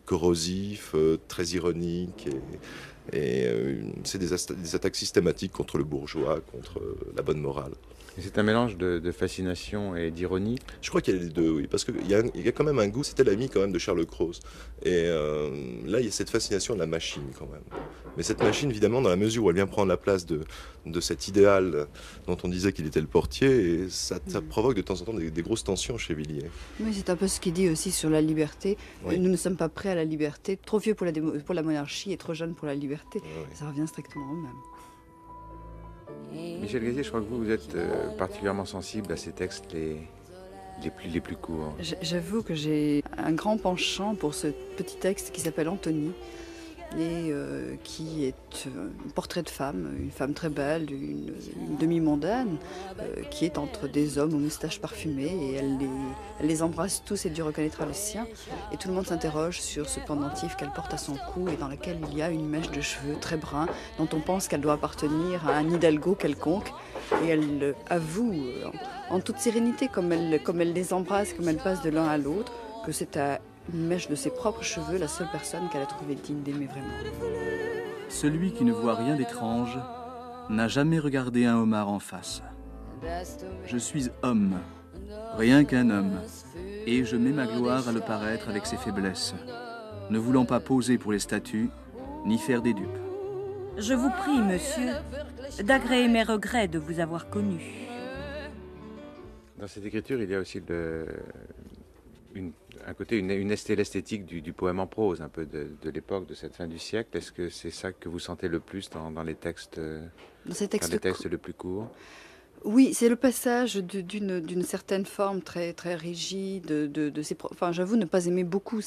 corrosifs, très ironiques. Et c'est des attaques systématiques contre le bourgeois, contre la bonne morale. C'est un mélange de fascination et d'ironie. Je crois qu'il y a les deux, oui, parce qu'il y a quand même un goût, c'était l'ami quand même de Charles Cros. Et là, il y a cette fascination de la machine quand même. Mais cette machine, évidemment, dans la mesure où elle vient prendre la place de cet idéal dont on disait qu'il était le portier, et ça provoque de temps en temps des grosses tensions chez Villiers. Oui, c'est un peu ce qu'il dit aussi sur la liberté. Oui. Nous ne sommes pas prêts à la liberté, trop vieux pour la monarchie et trop jeunes pour la liberté. Oui. Ça revient strictement au même. Michel Gazier, je crois que vous êtes particulièrement sensible à ces textes les plus courts. J'avoue que j'ai un grand penchant pour ce petit texte qui s'appelle Anthony et qui est un portrait de femme, une femme très belle, une demi-mondaine, qui est entre des hommes aux moustaches parfumées et elle les embrasse tous et Dieu reconnaîtra le sien. Et tout le monde s'interroge sur ce pendentif qu'elle porte à son cou et dans lequel il y a une mèche de cheveux très brun dont on pense qu'elle doit appartenir à un hidalgo quelconque. Et elle avoue en toute sérénité, comme elle les embrasse, comme elle passe de l'un à l'autre, que c'est à une mèche de ses propres cheveux la seule personne qu'elle a trouvé digne d'aimer vraiment. Celui qui ne voit rien d'étrange n'a jamais regardé un homard en face. Je suis homme, rien qu'un homme, et je mets ma gloire à le paraître avec ses faiblesses, ne voulant pas poser pour les statues, ni faire des dupes. Je vous prie, monsieur, d'agréer mes regrets de vous avoir connu. Dans cette écriture, il y a aussi un côté, une l'esthétique du poème en prose, un peu de l'époque, de cette fin du siècle. Est-ce que c'est ça que vous sentez le plus dans les textes, les textes les plus courts? Oui, c'est le passage d'une certaine forme très, très rigide de ces... Enfin, j'avoue ne pas aimer beaucoup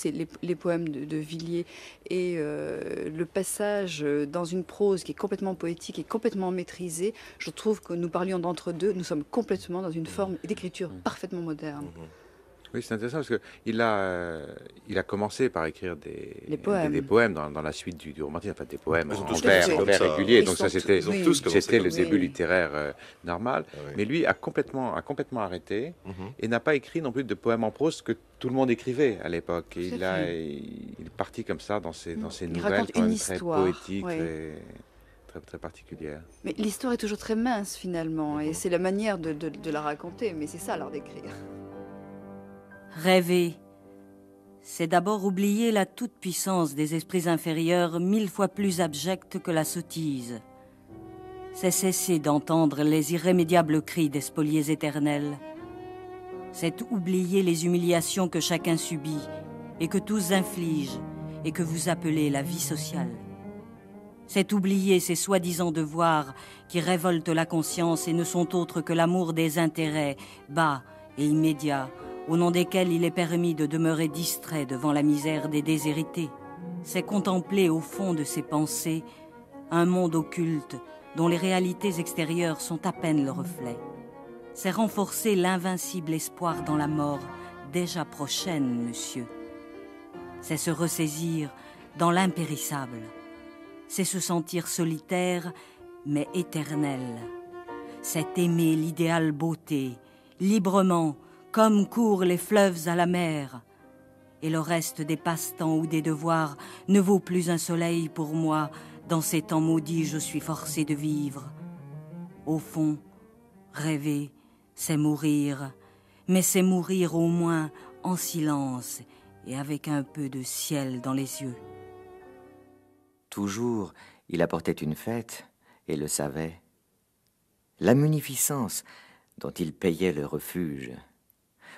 les poèmes de Villiers et le passage dans une prose qui est complètement poétique et complètement maîtrisée. Je trouve que nous parlions d'entre-deux, nous sommes complètement dans une forme d'écriture parfaitement moderne. Oui, c'est intéressant parce qu'il a commencé par écrire des poèmes dans la suite du romantisme, enfin des poèmes en vers régulier. Donc ça, c'était le début littéraire normal. Oui. Mais lui a complètement arrêté et n'a pas écrit non plus de poèmes en prose que tout le monde écrivait à l'époque. Et il est parti comme ça dans ses nouvelles quand même très poétiques, très particulières. Mais l'histoire est toujours très mince finalement et c'est la manière de la raconter. Mais c'est ça l'art d'écrire. Rêver, c'est d'abord oublier la toute-puissance des esprits inférieurs 1000 fois plus abjects que la sottise. C'est cesser d'entendre les irrémédiables cris des spoliés éternels. C'est oublier les humiliations que chacun subit et que tous infligent et que vous appelez la vie sociale. C'est oublier ces soi-disant devoirs qui révoltent la conscience et ne sont autres que l'amour des intérêts bas et immédiats, au nom desquels il est permis de demeurer distrait devant la misère des déshérités. C'est contempler au fond de ses pensées un monde occulte dont les réalités extérieures sont à peine le reflet. C'est renforcer l'invincible espoir dans la mort déjà prochaine, monsieur. C'est se ressaisir dans l'impérissable. C'est se sentir solitaire, mais éternel. C'est aimer l'idéal beauté, librement, comme courent les fleuves à la mer. Et le reste des passe-temps ou des devoirs ne vaut plus un soleil pour moi. Dans ces temps maudits, je suis forcé de vivre. Au fond, rêver, c'est mourir. Mais c'est mourir au moins en silence et avec un peu de ciel dans les yeux. Toujours, il apportait une fête et le savait. La munificence dont il payait le refuge.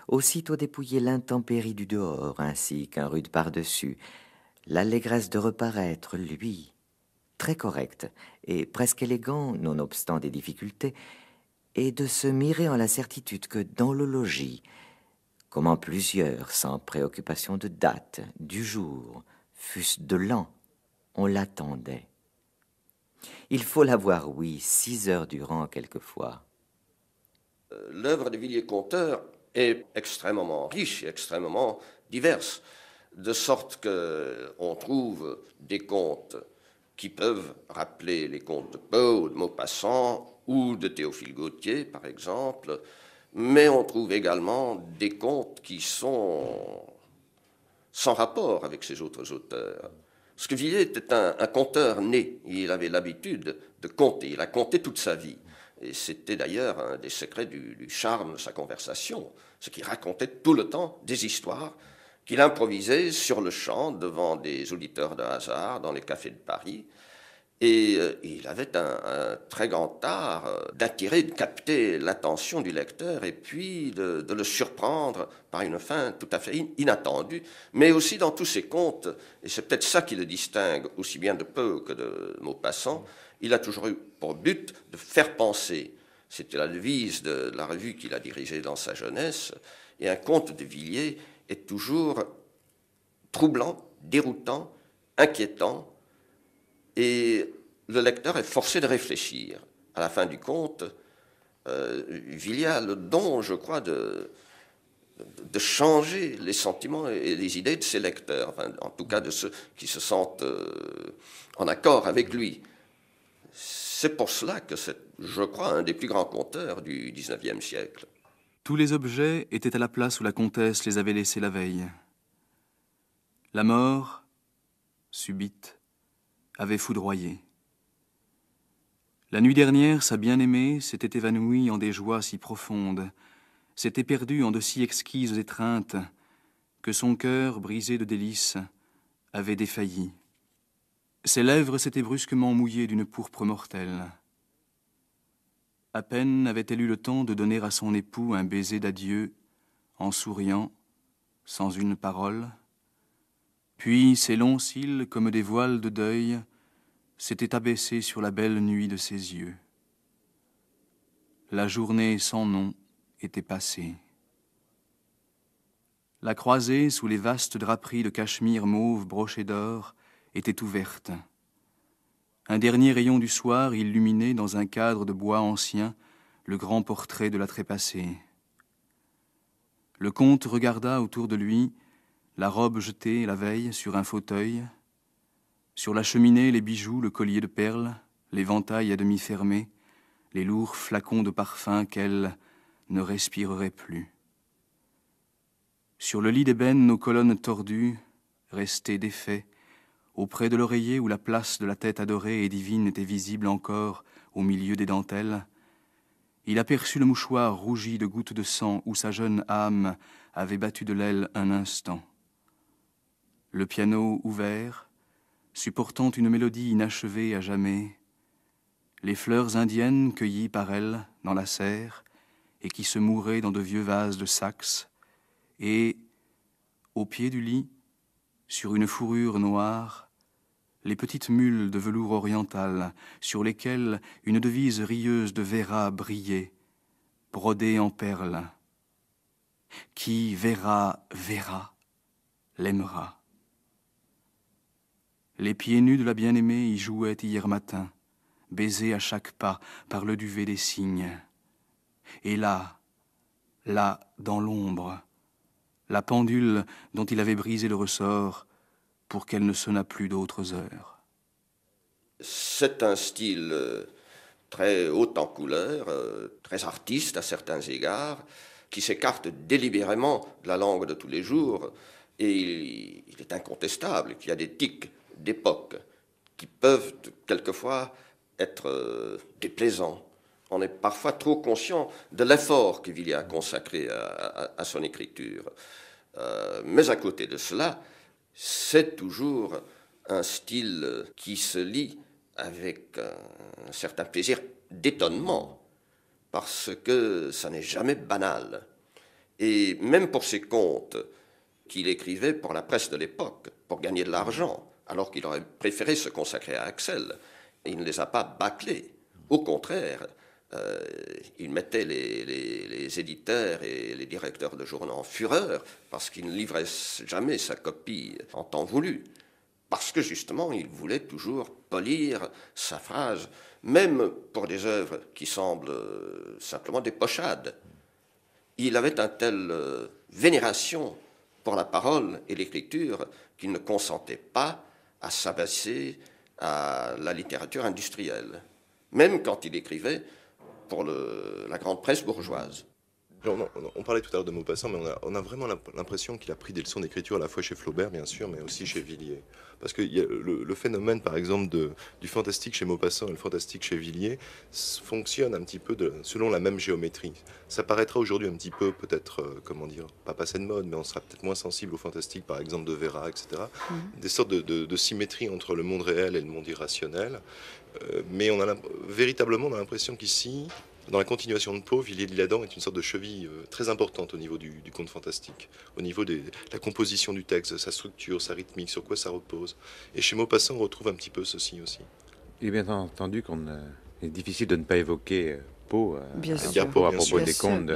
Aussitôt dépouiller l'intempérie du dehors, ainsi qu'un rude par-dessus, l'allégresse de reparaître, lui, très correct et presque élégant, nonobstant des difficultés, et de se mirer en la certitude que dans le logis, comment plusieurs, sans préoccupation de date, du jour, fût-ce de l'an, on l'attendait. Il faut l'avoir, oui, 6 heures durant quelquefois. L'œuvre de Villiers-Conteur est extrêmement riche et extrêmement diverse, de sorte qu'on trouve des contes qui peuvent rappeler les contes de Poe, de Maupassant ou de Théophile Gautier, par exemple, mais on trouve également des contes qui sont sans rapport avec ces autres auteurs. Parce que Villiers était un conteur né, il avait l'habitude de conter, il a conté toute sa vie. Et c'était d'ailleurs un des secrets du charme de sa conversation, ce qu'il racontait tout le temps des histoires qu'il improvisait sur le champ devant des auditeurs de hasard dans les cafés de Paris. Et il avait un très grand art d'attirer, de capter l'attention du lecteur et puis de le surprendre par une fin tout à fait inattendue, mais aussi dans tous ses contes, et c'est peut-être ça qui le distingue aussi bien de Peu que de Maupassant, il a toujours eu pour but de faire penser. C'était la devise de la revue qu'il a dirigée dans sa jeunesse, et un conte de Villiers est toujours troublant, déroutant, inquiétant, et le lecteur est forcé de réfléchir. À la fin du conte, Villiers a le don, je crois, de changer les sentiments et les idées de ses lecteurs, enfin, en tout cas de ceux qui se sentent en accord avec lui. C'est pour cela que c'est, je crois, un des plus grands conteurs du XIXe siècle. Tous les objets étaient à la place où la comtesse les avait laissés la veille. La mort, subite, avait foudroyé. La nuit dernière, sa bien-aimée s'était évanouie en des joies si profondes, s'était perdue en de si exquises étreintes, que son cœur, brisé de délices, avait défailli. Ses lèvres s'étaient brusquement mouillées d'une pourpre mortelle. À peine avait-elle eu le temps de donner à son époux un baiser d'adieu, en souriant, sans une parole. Puis ses longs cils, comme des voiles de deuil, s'étaient abaissés sur la belle nuit de ses yeux. La journée sans nom était passée. La croisée, sous les vastes draperies de cachemire mauve brochées d'or, était ouverte. Un dernier rayon du soir illuminait dans un cadre de bois ancien le grand portrait de la trépassée. Le comte regarda autour de lui la robe jetée la veille sur un fauteuil, sur la cheminée les bijoux, le collier de perles, l'éventail à demi fermé, les lourds flacons de parfum qu'elle ne respirerait plus. Sur le lit d'ébène aux colonnes tordues, resté défait, auprès de l'oreiller où la place de la tête adorée et divine était visible encore au milieu des dentelles, il aperçut le mouchoir rougi de gouttes de sang où sa jeune âme avait battu de l'aile un instant. Le piano ouvert, supportant une mélodie inachevée à jamais, les fleurs indiennes cueillies par elle dans la serre et qui se mouraient dans de vieux vases de Saxe, et, au pied du lit, sur une fourrure noire, les petites mules de velours oriental sur lesquelles une devise rieuse de Véra brillait, brodée en perles. Qui verra, verra, l'aimera. Les pieds nus de la bien-aimée y jouaient hier matin, baisés à chaque pas par le duvet des cygnes. Et là, dans l'ombre, la pendule dont il avait brisé le ressort pour qu'elle ne sonnât plus d'autres heures. C'est un style très haut en couleur, très artiste à certains égards, qui s'écarte délibérément de la langue de tous les jours. Et il est incontestable qu'il y a des tics d'époque qui peuvent quelquefois être déplaisants. On est parfois trop conscient de l'effort que Villiers a consacré à son écriture. Mais à côté de cela, c'est toujours un style qui se lie avec un certain plaisir d'étonnement, parce que ça n'est jamais banal. Et même pour ses contes qu'il écrivait pour la presse de l'époque, pour gagner de l'argent, alors qu'il aurait préféré se consacrer à Axel, il ne les a pas bâclés. Au contraire, il mettait les éditeurs et les directeurs de journaux en fureur parce qu'il ne livrait jamais sa copie en temps voulu. Parce que justement, il voulait toujours polir sa phrase, même pour des œuvres qui semblent simplement des pochades. Il avait une telle vénération pour la parole et l'écriture qu'il ne consentait pas à s'abaisser à la littérature industrielle, même quand il écrivait pour la grande presse bourgeoise. On parlait tout à l'heure de Maupassant, mais on a vraiment l'impression qu'il a pris des leçons d'écriture à la fois chez Flaubert, bien sûr, mais aussi chez Villiers. Parce que le phénomène, par exemple, du fantastique chez Maupassant et le fantastique chez Villiers fonctionne un petit peu selon la même géométrie. Ça paraîtra aujourd'hui un petit peu, peut-être, comment dire, pas passé de mode, mais on sera peut-être moins sensible au fantastique, par exemple, de Vera, etc. Des sortes de symétrie entre le monde réel et le monde irrationnel. Mais véritablement, on a l'impression qu'ici, dans la continuation de Poe, Villiers-l'Isle-Adam est une sorte de cheville très importante au niveau du conte fantastique, au niveau de la composition du texte, sa structure, sa rythmique, sur quoi ça repose. Et chez Maupassant, on retrouve un petit peu ceci aussi. Il est bien entendu qu'il est difficile de ne pas évoquer Poe à propos des contes,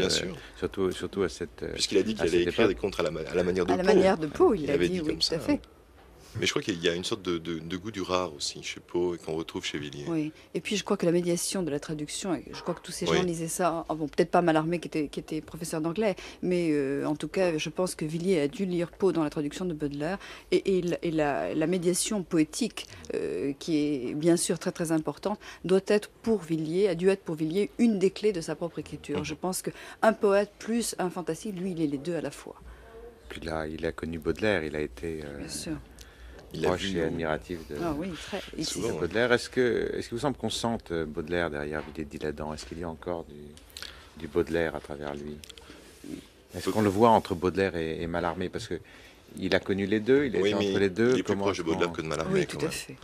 surtout à cette puisqu'il a dit qu'il allait écrire des contes à la manière de Poe. À la manière de Poe, il avait dit, comme oui, ça, tout à fait. Mais je crois qu'il y a une sorte de goût du rare aussi chez Poe et qu'on retrouve chez Villiers. Oui, et puis je crois que la médiation de la traduction, et je crois que tous ces gens lisaient ça, bon, peut-être pas Mallarmé qui était professeur d'anglais, mais en tout cas, je pense que Villiers a dû lire Poe dans la traduction de Baudelaire, et la médiation poétique, qui est bien sûr très très importante, a dû être pour Villiers une des clés de sa propre écriture. Je pense qu'un poète plus un fantastique, lui, il est les deux à la fois. Puis là, il a connu Baudelaire, il a été... bien sûr. Proche et admiratif de Baudelaire. Est-ce qu'il vous semble qu'on sente Baudelaire derrière Villiers-l'Isle-Adam? Est-ce qu'il y a encore du Baudelaire à travers lui? Est-ce qu'on le voit entre Baudelaire et Mallarmé? Parce qu'il a connu les deux, il est entre les deux. Il est plus proche de Baudelaire que de Mallarmé. Oui, tout à fait.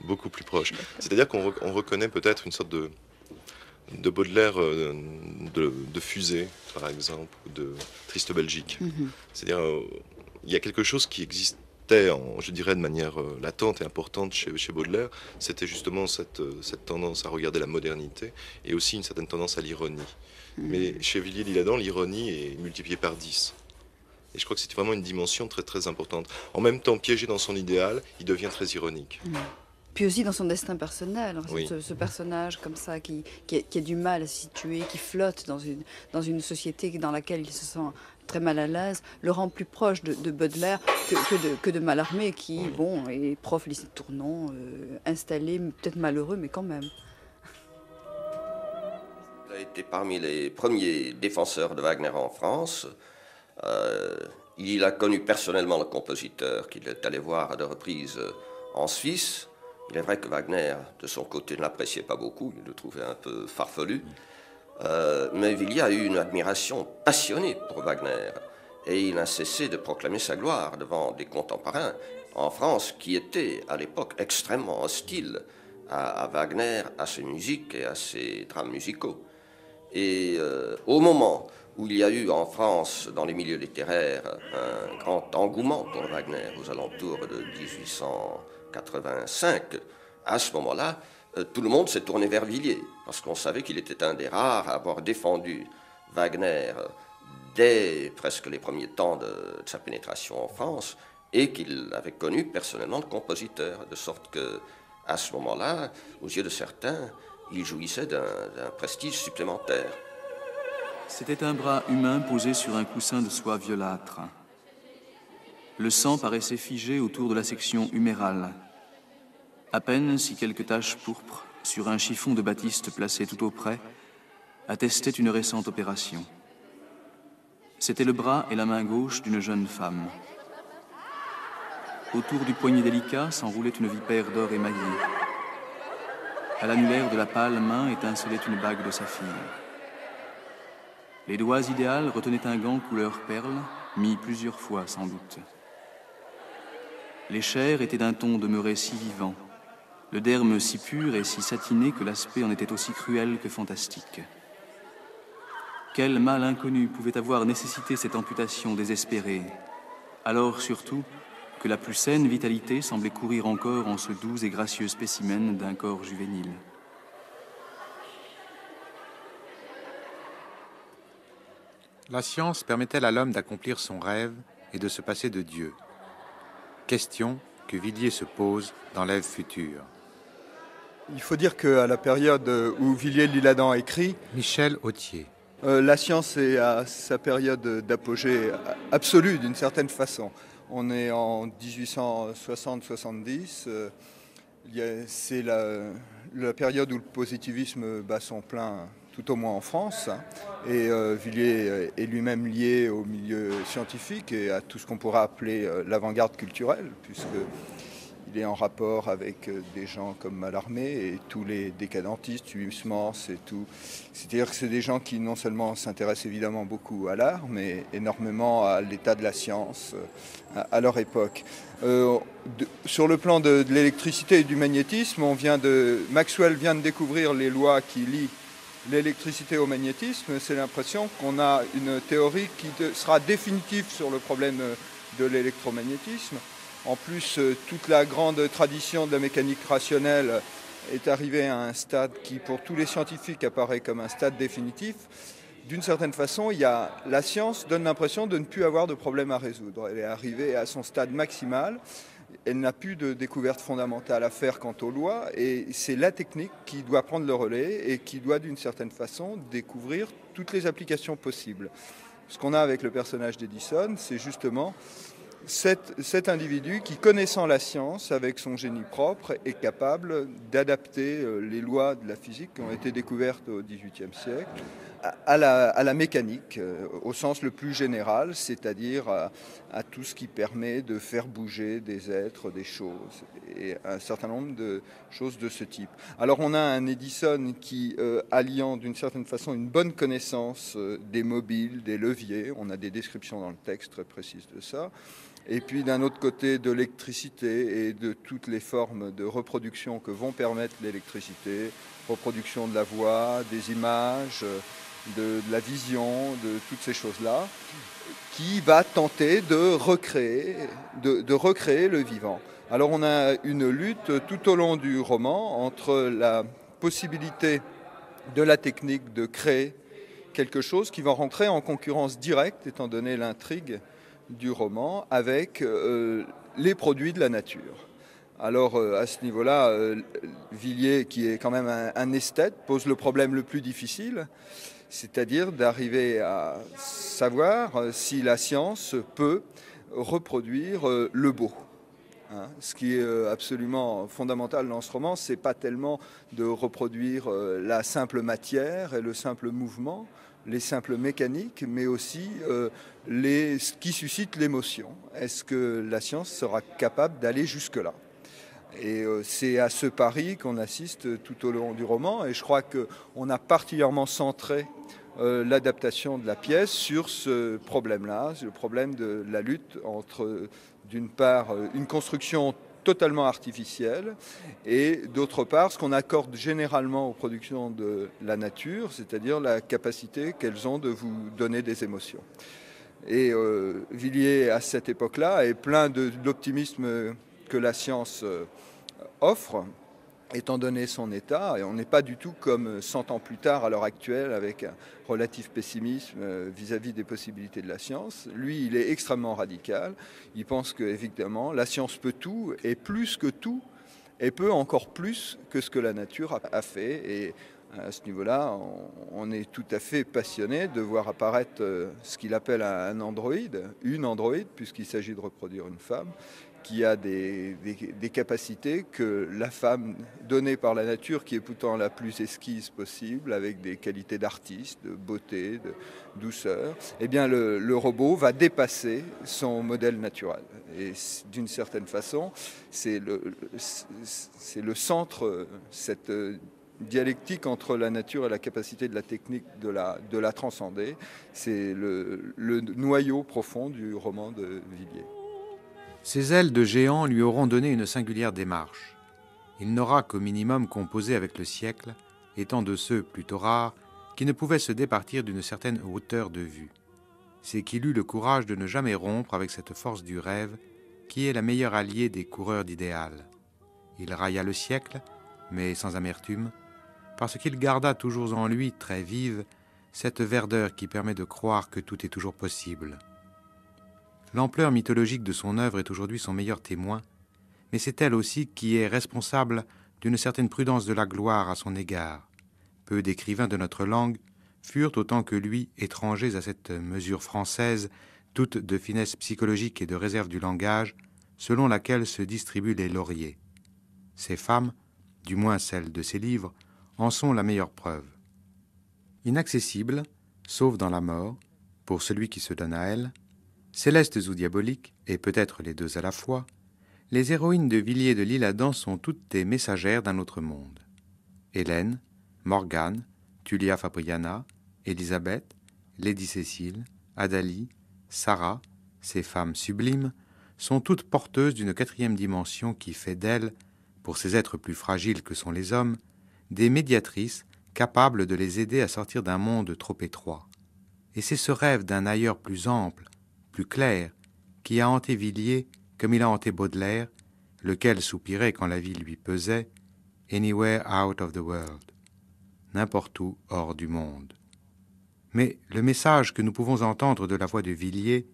Beaucoup plus proche. C'est-à-dire qu'on reconnaît peut-être une sorte de Baudelaire de Fusée, par exemple, ou de Triste Belgique. C'est-à-dire il y a quelque chose qui existe, je dirais de manière latente et importante chez Baudelaire, c'était justement cette tendance à regarder la modernité et aussi une certaine tendance à l'ironie. Mais chez Villiers-l'Isle-Adam, l'ironie est multipliée par 10. Et je crois que c'est vraiment une dimension très très importante. En même temps, piégé dans son idéal, il devient très ironique. Puis aussi dans son destin personnel, ce personnage comme ça qui a du mal à se situer, qui flotte dans une société dans laquelle il se sent très mal à l'aise, le rend plus proche de Baudelaire que de Mallarmé qui, bon, est prof lycée de Tournon, installé, peut-être malheureux, mais quand même. Il a été parmi les premiers défenseurs de Wagner en France. Il a connu personnellement le compositeur qu'il est allé voir à deux reprises en Suisse. Il est vrai que Wagner, de son côté, ne l'appréciait pas beaucoup, il le trouvait un peu farfelu. Mais Villiers a eu une admiration passionnée pour Wagner. Et il n'a cessé de proclamer sa gloire devant des contemporains en France qui étaient, à l'époque, extrêmement hostiles à Wagner, à ses musiques et à ses drames musicaux. Et au moment où il y a eu en France, dans les milieux littéraires, un grand engouement pour Wagner, aux alentours de 1885, à ce moment-là, tout le monde s'est tourné vers Villiers, parce qu'on savait qu'il était un des rares à avoir défendu Wagner dès presque les premiers temps de sa pénétration en France, et qu'il avait connu personnellement le compositeur, de sorte que, à ce moment-là, aux yeux de certains, il jouissait d'un prestige supplémentaire. C'était un bras humain posé sur un coussin de soie violâtre. Le sang paraissait figé autour de la section humérale. À peine si quelques taches pourpres sur un chiffon de batiste placé tout auprès attestaient une récente opération. C'était le bras et la main gauche d'une jeune femme. Autour du poignet délicat s'enroulait une vipère d'or émaillé. À l'annulaire de la pâle main étincelait une bague de saphir. Les doigts idéales retenaient un gant couleur perle, mis plusieurs fois sans doute. Les chairs étaient d'un ton demeuré si vivant, le derme si pur et si satiné que l'aspect en était aussi cruel que fantastique. Quel mal inconnu pouvait avoir nécessité cette amputation désespérée, alors surtout que la plus saine vitalité semblait courir encore en ce doux et gracieux spécimen d'un corps juvénile. La science permet-elle à l'homme d'accomplir son rêve et de se passer de Dieu? Question que Villiers se pose dans l'Ève future. Il faut dire qu'à la période où Villiers-l'Isle-Adam écrit, Michel Autier. La science est à sa période d'apogée absolue d'une certaine façon. On est en 1860-70, c'est la période où le positivisme bat son plein tout au moins en France. Et Villiers est lui-même lié au milieu scientifique et à tout ce qu'on pourrait appeler l'avant-garde culturelle, puisqu'il est en rapport avec des gens comme Mallarmé et tous les décadentistes, Huysmans et tout. C'est-à-dire que c'est des gens qui non seulement s'intéressent évidemment beaucoup à l'art, mais énormément à l'état de la science à leur époque. Sur le plan de l'électricité et du magnétisme, Maxwell vient de découvrir les lois qui lient l'électricité au magnétisme. C'est l'impression qu'on a une théorie qui sera définitive sur le problème de l'électromagnétisme. En plus, toute la grande tradition de la mécanique rationnelle est arrivée à un stade qui, pour tous les scientifiques, apparaît comme un stade définitif. D'une certaine façon, la science donne l'impression de ne plus avoir de problème à résoudre. Elle est arrivée à son stade maximal. Elle n'a plus de découverte fondamentale à faire quant aux lois. Et c'est la technique qui doit prendre le relais et qui doit, d'une certaine façon, découvrir toutes les applications possibles. Ce qu'on a avec le personnage d'Edison, c'est justement cet individu qui, connaissant la science avec son génie propre, est capable d'adapter les lois de la physique qui ont été découvertes au XVIIIe siècle à la mécanique, au sens le plus général, c'est-à-dire à tout ce qui permet de faire bouger des êtres, des choses, et un certain nombre de choses de ce type. Alors on a un Edison qui, alliant d'une certaine façon une bonne connaissance des mobiles, des leviers, on a des descriptions dans le texte très précises de ça, et puis d'un autre côté de l'électricité et de toutes les formes de reproduction que vont permettre l'électricité, reproduction de la voix, des images, de la vision, de toutes ces choses-là, qui va tenter de recréer le vivant. Alors on a une lutte tout au long du roman entre la possibilité de la technique de créer quelque chose qui va rentrer en concurrence directe, étant donné l'intrigue du roman, avec les produits de la nature. Alors à ce niveau-là, Villiers, qui est quand même un esthète, pose le problème le plus difficile, c'est-à-dire d'arriver à savoir si la science peut reproduire le beau. Ce qui est absolument fondamental dans ce roman, c'est pas tellement de reproduire la simple matière et le simple mouvement, les simples mécaniques, mais aussi ce qui suscite l'émotion. Est-ce que la science sera capable d'aller jusque-là ? Et c'est à ce pari qu'on assiste tout au long du roman, et je crois qu'on a particulièrement centré l'adaptation de la pièce sur ce problème-là, le problème de la lutte entre, d'une part, une construction totalement artificielle et d'autre part, ce qu'on accorde généralement aux productions de la nature, c'est-à-dire la capacité qu'elles ont de vous donner des émotions. Et Villiers, à cette époque-là, est plein de l'optimisme que la science offre, étant donné son état, et on n'est pas du tout comme 100 ans plus tard, à l'heure actuelle, avec un relatif pessimisme vis-à-vis des possibilités de la science. Lui, il est extrêmement radical. Il pense qu'évidemment, la science peut tout, et plus que tout, et peut encore plus que ce que la nature a fait. Et à ce niveau-là, on est tout à fait passionné de voir apparaître ce qu'il appelle un androïde, une androïde, puisqu'il s'agit de reproduire une femme, qui a des capacités que la femme donnée par la nature, qui est pourtant la plus esquisse possible, avec des qualités d'artiste, de beauté, de douceur, eh bien le robot va dépasser son modèle naturel. Et d'une certaine façon, c'est le centre, cette dialectique entre la nature et la capacité de la technique de la transcender. C'est le noyau profond du roman de Villiers. Ses ailes de géant lui auront donné une singulière démarche. Il n'aura qu'au minimum composé avec le siècle, étant de ceux plutôt rares qui ne pouvaient se départir d'une certaine hauteur de vue. C'est qu'il eut le courage de ne jamais rompre avec cette force du rêve qui est la meilleure alliée des coureurs d'idéal. Il railla le siècle, mais sans amertume, parce qu'il garda toujours en lui, très vive, cette verdeur qui permet de croire que tout est toujours possible. L'ampleur mythologique de son œuvre est aujourd'hui son meilleur témoin, mais c'est elle aussi qui est responsable d'une certaine prudence de la gloire à son égard. Peu d'écrivains de notre langue furent, autant que lui, étrangers à cette mesure française, toute de finesse psychologique et de réserve du langage, selon laquelle se distribuent les lauriers. Ces femmes, du moins celles de ses livres, en sont la meilleure preuve. Inaccessibles, sauf dans la mort, pour celui qui se donne à elle, célestes ou diaboliques, et peut-être les deux à la fois, les héroïnes de Villiers de l'Isle-Adam sont toutes des messagères d'un autre monde. Hélène, Morgane, Tullia Fabriana, Élisabeth, Lady Cécile, Adali, Sarah, ces femmes sublimes, sont toutes porteuses d'une quatrième dimension qui fait d'elles, pour ces êtres plus fragiles que sont les hommes, des médiatrices capables de les aider à sortir d'un monde trop étroit. Et c'est ce rêve d'un ailleurs plus ample, plus clair, qui a hanté Villiers comme il a hanté Baudelaire, lequel soupirait quand la vie lui pesait « Anywhere out of the world », n'importe où hors du monde. Mais le message que nous pouvons entendre de la voix de Villiers,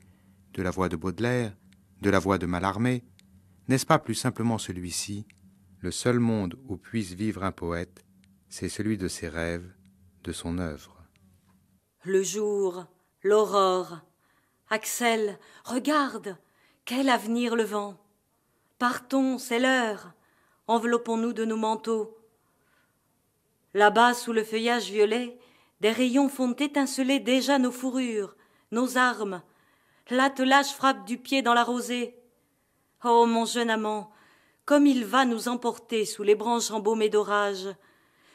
de la voix de Baudelaire, de la voix de Mallarmé, n'est-ce pas plus simplement celui-ci? Le seul monde où puisse vivre un poète, c'est celui de ses rêves, de son œuvre. Le jour, l'aurore. Axel, regarde, quel avenir le vent. Partons, c'est l'heure. Enveloppons-nous de nos manteaux. Là-bas, sous le feuillage violet, des rayons font étinceler déjà nos fourrures, nos armes. L'attelage frappe du pied dans la rosée. Oh, mon jeune amant, comme il va nous emporter sous les branches embaumées d'orage.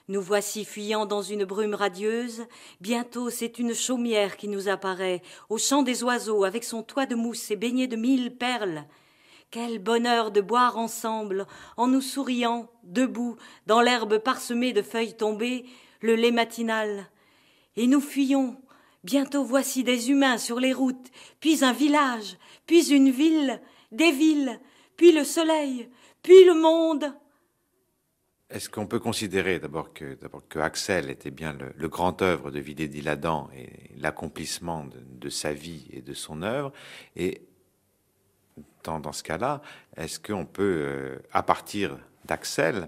Nous voici fuyant dans une brume radieuse. Bientôt, c'est une chaumière qui nous apparaît, au chant des oiseaux, avec son toit de mousse et baigné de 1000 perles. Quel bonheur de boire ensemble, en nous souriant, debout, dans l'herbe parsemée de feuilles tombées, le lait matinal. Et nous fuyons. Bientôt voici des humains sur les routes, puis un village, puis une ville, des villes, puis le soleil, puis le monde. Est-ce qu'on peut considérer d'abord que Axel était bien le grand œuvre de Villiers de l'Isle-Adam et l'accomplissement de sa vie et de son œuvre? Et dans ce cas-là, est-ce qu'on peut, à partir d'Axel,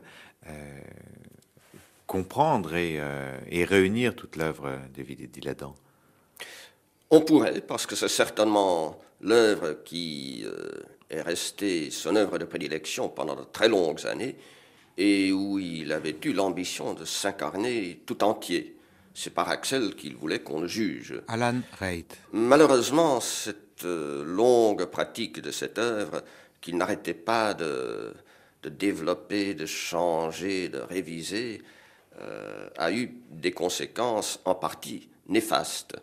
comprendre et réunir toute l'œuvre de Villiers de l'Isle-Adam? On pourrait, parce que c'est certainement l'œuvre qui est restée son œuvre de prédilection pendant de très longues années, et où il avait eu l'ambition de s'incarner tout entier. C'est par Axel qu'il voulait qu'on le juge. Alan Reit. Malheureusement, cette longue pratique de cette œuvre, qu'il n'arrêtait pas de développer, de changer, de réviser, a eu des conséquences en partie néfastes.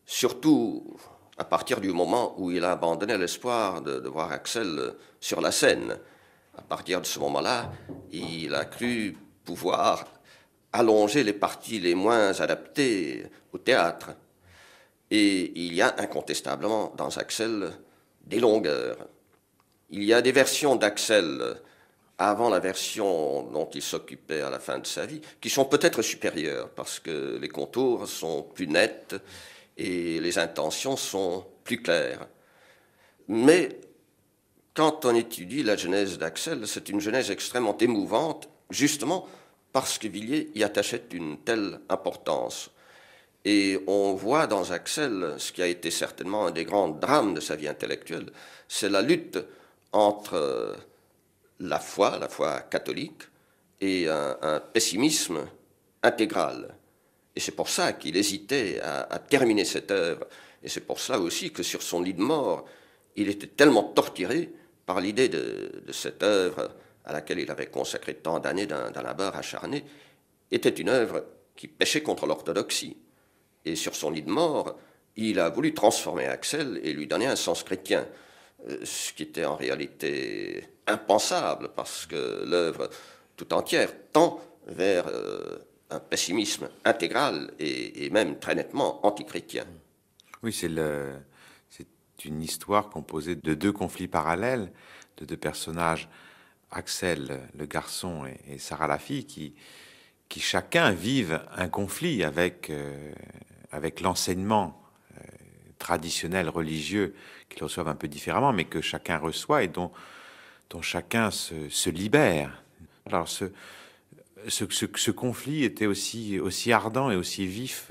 Surtout à partir du moment où il a abandonné l'espoir de voir Axel sur la scène. À partir de ce moment-là, il a cru pouvoir allonger les parties les moins adaptées au théâtre. Et il y a incontestablement dans Axel des longueurs. Il y a des versions d'Axel avant la version dont il s'occupait à la fin de sa vie, qui sont peut-être supérieures, parce que les contours sont plus nets et les intentions sont plus claires. Mais quand on étudie la genèse d'Axel, c'est une genèse extrêmement émouvante, justement parce que Villiers y attachait une telle importance. Et on voit dans Axel ce qui a été certainement un des grands drames de sa vie intellectuelle, c'est la lutte entre la foi catholique, et un pessimisme intégral. Et c'est pour ça qu'il hésitait à terminer cette œuvre. Et c'est pour cela aussi que sur son lit de mort, il était tellement torturé par l'idée de cette œuvre à laquelle il avait consacré tant d'années d'un labeur acharné, était une œuvre qui péchait contre l'orthodoxie. Et sur son lit de mort, il a voulu transformer Axel et lui donner un sens chrétien, ce qui était en réalité impensable, parce que l'œuvre tout entière tend vers un pessimisme intégral et même très nettement antichrétien. Oui, c'est une histoire composée de deux conflits parallèles, de deux personnages, Axel, le garçon, et Sarah, la fille, qui chacun vivent un conflit avec l'enseignement traditionnel religieux qu'ils reçoivent un peu différemment, mais que chacun reçoit et dont chacun se libère. Alors ce conflit était aussi ardent et aussi vif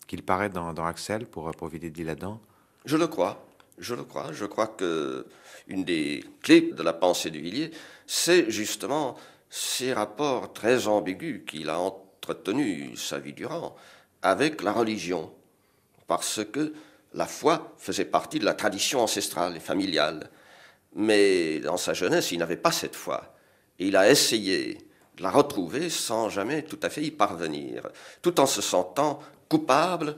qu'il paraît dans Axel pour Villiers de l'Isle-Adam. Je le crois. Je crois que une des clés de la pensée de Villiers, c'est justement ces rapports très ambigus qu'il a entre entretenu sa vie durant avec la religion, parce que la foi faisait partie de la tradition ancestrale et familiale. Mais dans sa jeunesse, il n'avait pas cette foi. Et il a essayé de la retrouver sans jamais tout à fait y parvenir, tout en se sentant coupable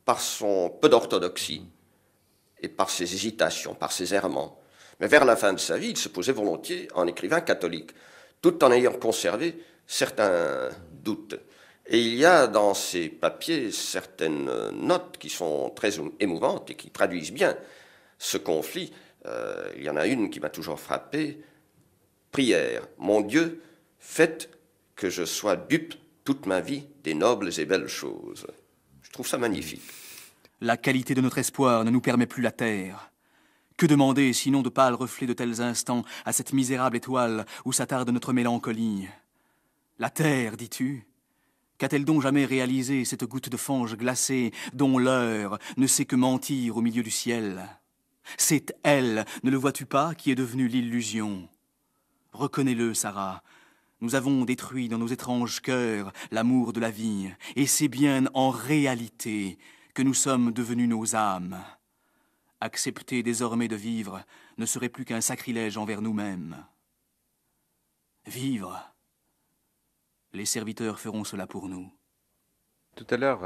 par son peu d'orthodoxie et par ses hésitations, par ses errements. Mais vers la fin de sa vie, il se posait volontiers en écrivain catholique, tout en ayant conservé certains doutes. Et il y a dans ses papiers certaines notes qui sont très émouvantes et qui traduisent bien ce conflit. Il y en a une qui m'a toujours frappé. Prière, mon Dieu, faites que je sois dupe toute ma vie des nobles et belles choses. Je trouve ça magnifique. La qualité de notre espoir ne nous permet plus la terre. Que demander sinon de pâles reflets de tels instants à cette misérable étoile où s'attarde notre mélancolie? La terre, dis-tu? Qu'a-t-elle donc jamais réalisé cette goutte de fange glacée dont l'heure ne sait que mentir au milieu du ciel? C'est elle, ne le vois-tu pas, qui est devenue l'illusion. Reconnais-le, Sarah, nous avons détruit dans nos étranges cœurs l'amour de la vie, et c'est bien en réalité que nous sommes devenus nos âmes. Accepter désormais de vivre ne serait plus qu'un sacrilège envers nous-mêmes. Vivre, les serviteurs feront cela pour nous. Tout à l'heure,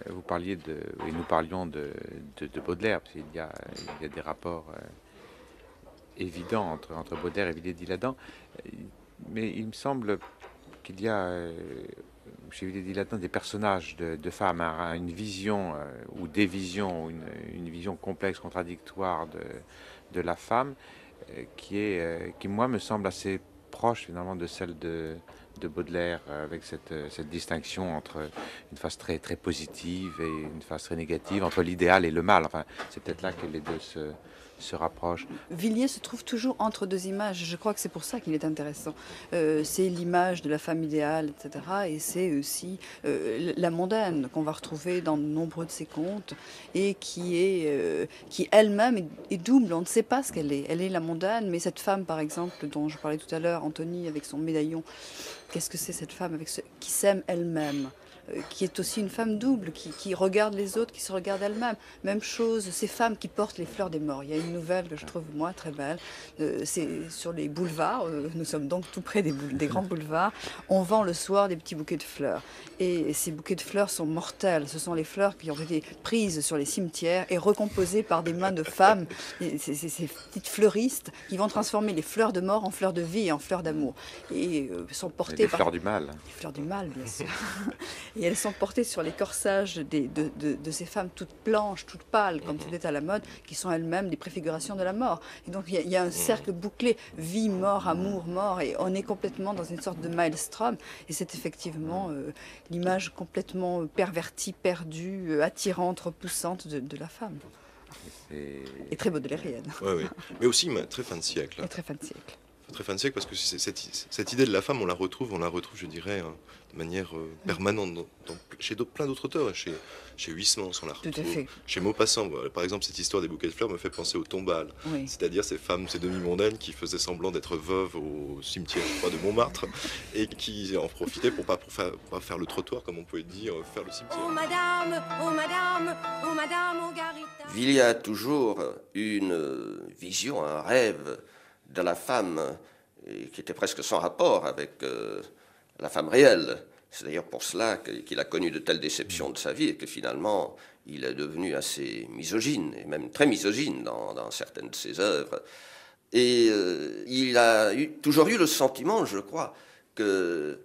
vous parliez et nous parlions de Baudelaire, parce qu'il y a des rapports évidents entre Baudelaire et Villiers d'Isle-Adam, mais il me semble qu'il y a chez Villiers d'Isle-Adam des personnages de femmes, une vision ou des visions, une vision complexe, contradictoire de la femme, qui moi me semble assez proche finalement de celle de Baudelaire, avec cette distinction entre une phase très, très positive et une phase très négative, entre l'idéal et le mal. Enfin, c'est peut-être là que les deux se rapprochent. Villiers se trouve toujours entre deux images. Je crois que c'est pour ça qu'il est intéressant. C'est l'image de la femme idéale, etc. Et c'est aussi la mondaine qu'on va retrouver dans de nombreux de ses contes et qui elle-même est double. On ne sait pas ce qu'elle est. Elle est la mondaine, mais cette femme, par exemple, dont je parlais tout à l'heure, Anthony, avec son médaillon, qu'est-ce que c'est cette femme qui s'aime elle-même, qui est aussi une femme double, qui regarde les autres, qui se regarde elle-même. Même chose, ces femmes qui portent les fleurs des morts. Il y a une nouvelle que je trouve, moi, très belle. C'est sur les boulevards. Nous sommes donc tout près des grands boulevards. On vend le soir des petits bouquets de fleurs. Et ces bouquets de fleurs sont mortels. Ce sont les fleurs qui ont été prises sur les cimetières et recomposées par des mains de femmes. Ces petites fleuristes qui vont transformer les fleurs de mort en fleurs de vie et en fleurs d'amour. Et sont portées par... fleurs du mal. Les fleurs du mal, bien sûr. Et elles sont portées sur les corsages de ces femmes toutes blanches, toutes pâles, comme c'était à la mode, qui sont elles-mêmes des préfigurations de la mort. Et donc il y a un cercle bouclé, vie, mort, amour, mort, et on est complètement dans une sorte de maelstrom. Et c'est effectivement l'image complètement pervertie, perdue, attirante, repoussante de la femme. Et très baudelairienne. Oui. Mais aussi très fin de siècle. Et très fin de siècle. Très fin de siècle, parce que cette idée de la femme, on la retrouve, je dirais, de manière permanente chez plein d'autres auteurs. Chez Huysmans, on la retrouve. Tout à fait. Chez Maupassant, par exemple, cette histoire des bouquets de fleurs me fait penser aux tombales. Oui. C'est-à-dire ces femmes, ces demi-mondaines qui faisaient semblant d'être veuves au cimetière de Montmartre et qui en profitaient pour pas faire le trottoir, comme on pouvait dire, faire le cimetière. Oh madame, oh madame, oh madame, oh Garita. Villiers a toujours une vision, un rêve de la femme qui était presque sans rapport avec la femme réelle. C'est d'ailleurs pour cela qu'il a connu de telles déceptions de sa vie et que finalement il est devenu assez misogyne, et même très misogyne dans certaines de ses œuvres. Et il a toujours eu le sentiment, je crois, que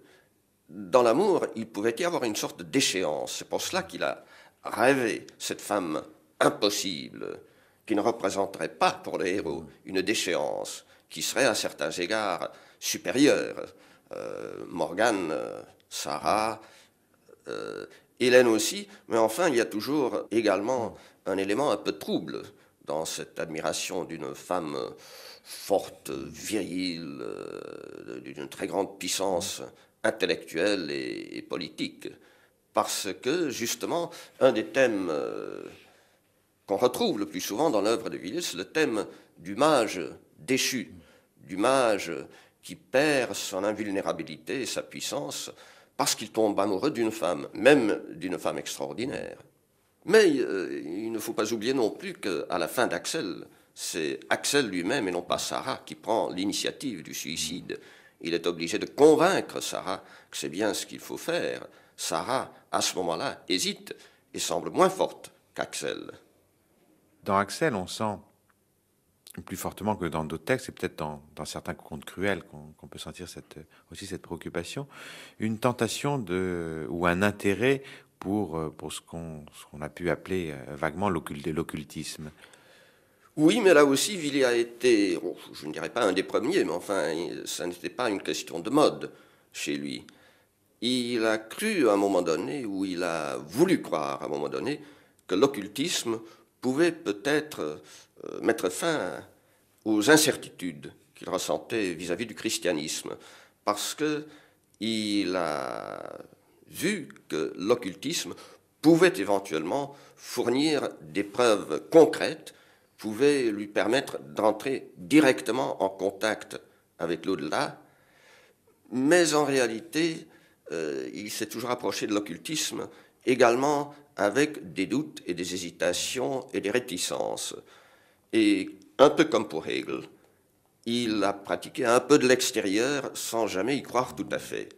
dans l'amour, il pouvait y avoir une sorte de déchéance. C'est pour cela qu'il a rêvé cette femme impossible, qui ne représenterait pas pour les héros une déchéance, qui serait à certains égards supérieure. Morgane, Sarah, Hélène aussi, mais enfin il y a toujours également un élément un peu trouble dans cette admiration d'une femme forte, virile, d'une très grande puissance intellectuelle et politique, parce que justement un des thèmes qu'on retrouve le plus souvent dans l'œuvre de Villiers, c'est le thème du mage déchu, du mage qui perd son invulnérabilité et sa puissance parce qu'il tombe amoureux d'une femme, même d'une femme extraordinaire. Mais il ne faut pas oublier non plus qu'à la fin d'Axel, c'est Axel lui-même et non pas Sarah qui prend l'initiative du suicide. Il est obligé de convaincre Sarah que c'est bien ce qu'il faut faire. Sarah, à ce moment-là, hésite et semble moins forte qu'Axel. Dans Axel, on sent plus fortement que dans d'autres textes, et peut-être dans certains contes cruels qu'on peut sentir aussi cette préoccupation, une tentation ou un intérêt pour ce qu'on a pu appeler vaguement l'occultisme. Oui, mais là aussi, Villiers a été, je ne dirais pas un des premiers, mais enfin, ça n'était pas une question de mode chez lui. Il a cru à un moment donné, ou il a voulu croire à un moment donné, que l'occultisme pouvait peut-être mettre fin aux incertitudes qu'il ressentait vis-à-vis du christianisme, parce qu'il a vu que l'occultisme pouvait éventuellement fournir des preuves concrètes, pouvait lui permettre d'entrer directement en contact avec l'au-delà, mais en réalité, il s'est toujours approché de l'occultisme également avec des doutes et des hésitations et des réticences. Et un peu comme pour Hegel, il a pratiqué un peu de l'extérieur sans jamais y croire tout à fait.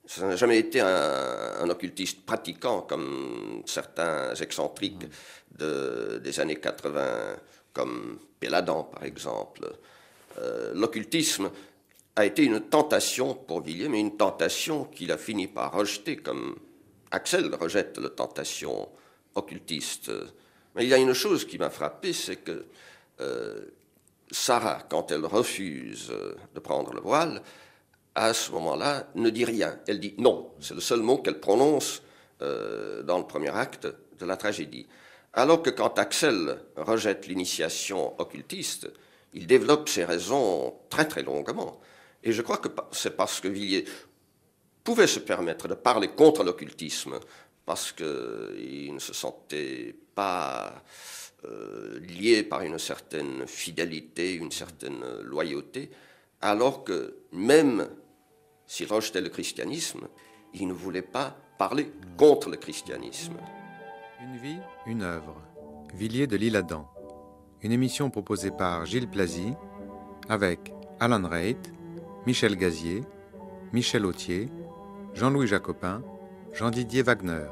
Ça n'a jamais été un occultiste pratiquant comme certains excentriques des années 80, comme Péladan par exemple. L'occultisme a été une tentation pour Villiers, mais une tentation qu'il a fini par rejeter, comme Axel rejette la tentation occultiste. Mais il y a une chose qui m'a frappé, c'est que Sarah, quand elle refuse de prendre le voile, à ce moment-là, ne dit rien. Elle dit non. C'est le seul mot qu'elle prononce dans le premier acte de la tragédie. Alors que quand Axel rejette l'initiation occultiste, il développe ses raisons très très longuement. Et je crois que c'est parce que Villiers pouvait se permettre de parler contre l'occultisme, parce qu'il ne se sentait pas lié par une certaine fidélité, une certaine loyauté, alors que même s'il rejetait le christianisme, il ne voulait pas parler contre le christianisme. Une vie, une œuvre. Villiers de l'Isle-Adam. Une émission proposée par Gilles Plazy, avec Alan Reit, Michel Gazier, Michel Autier, Jean-Louis Jacopin, Jean-Didier Wagner.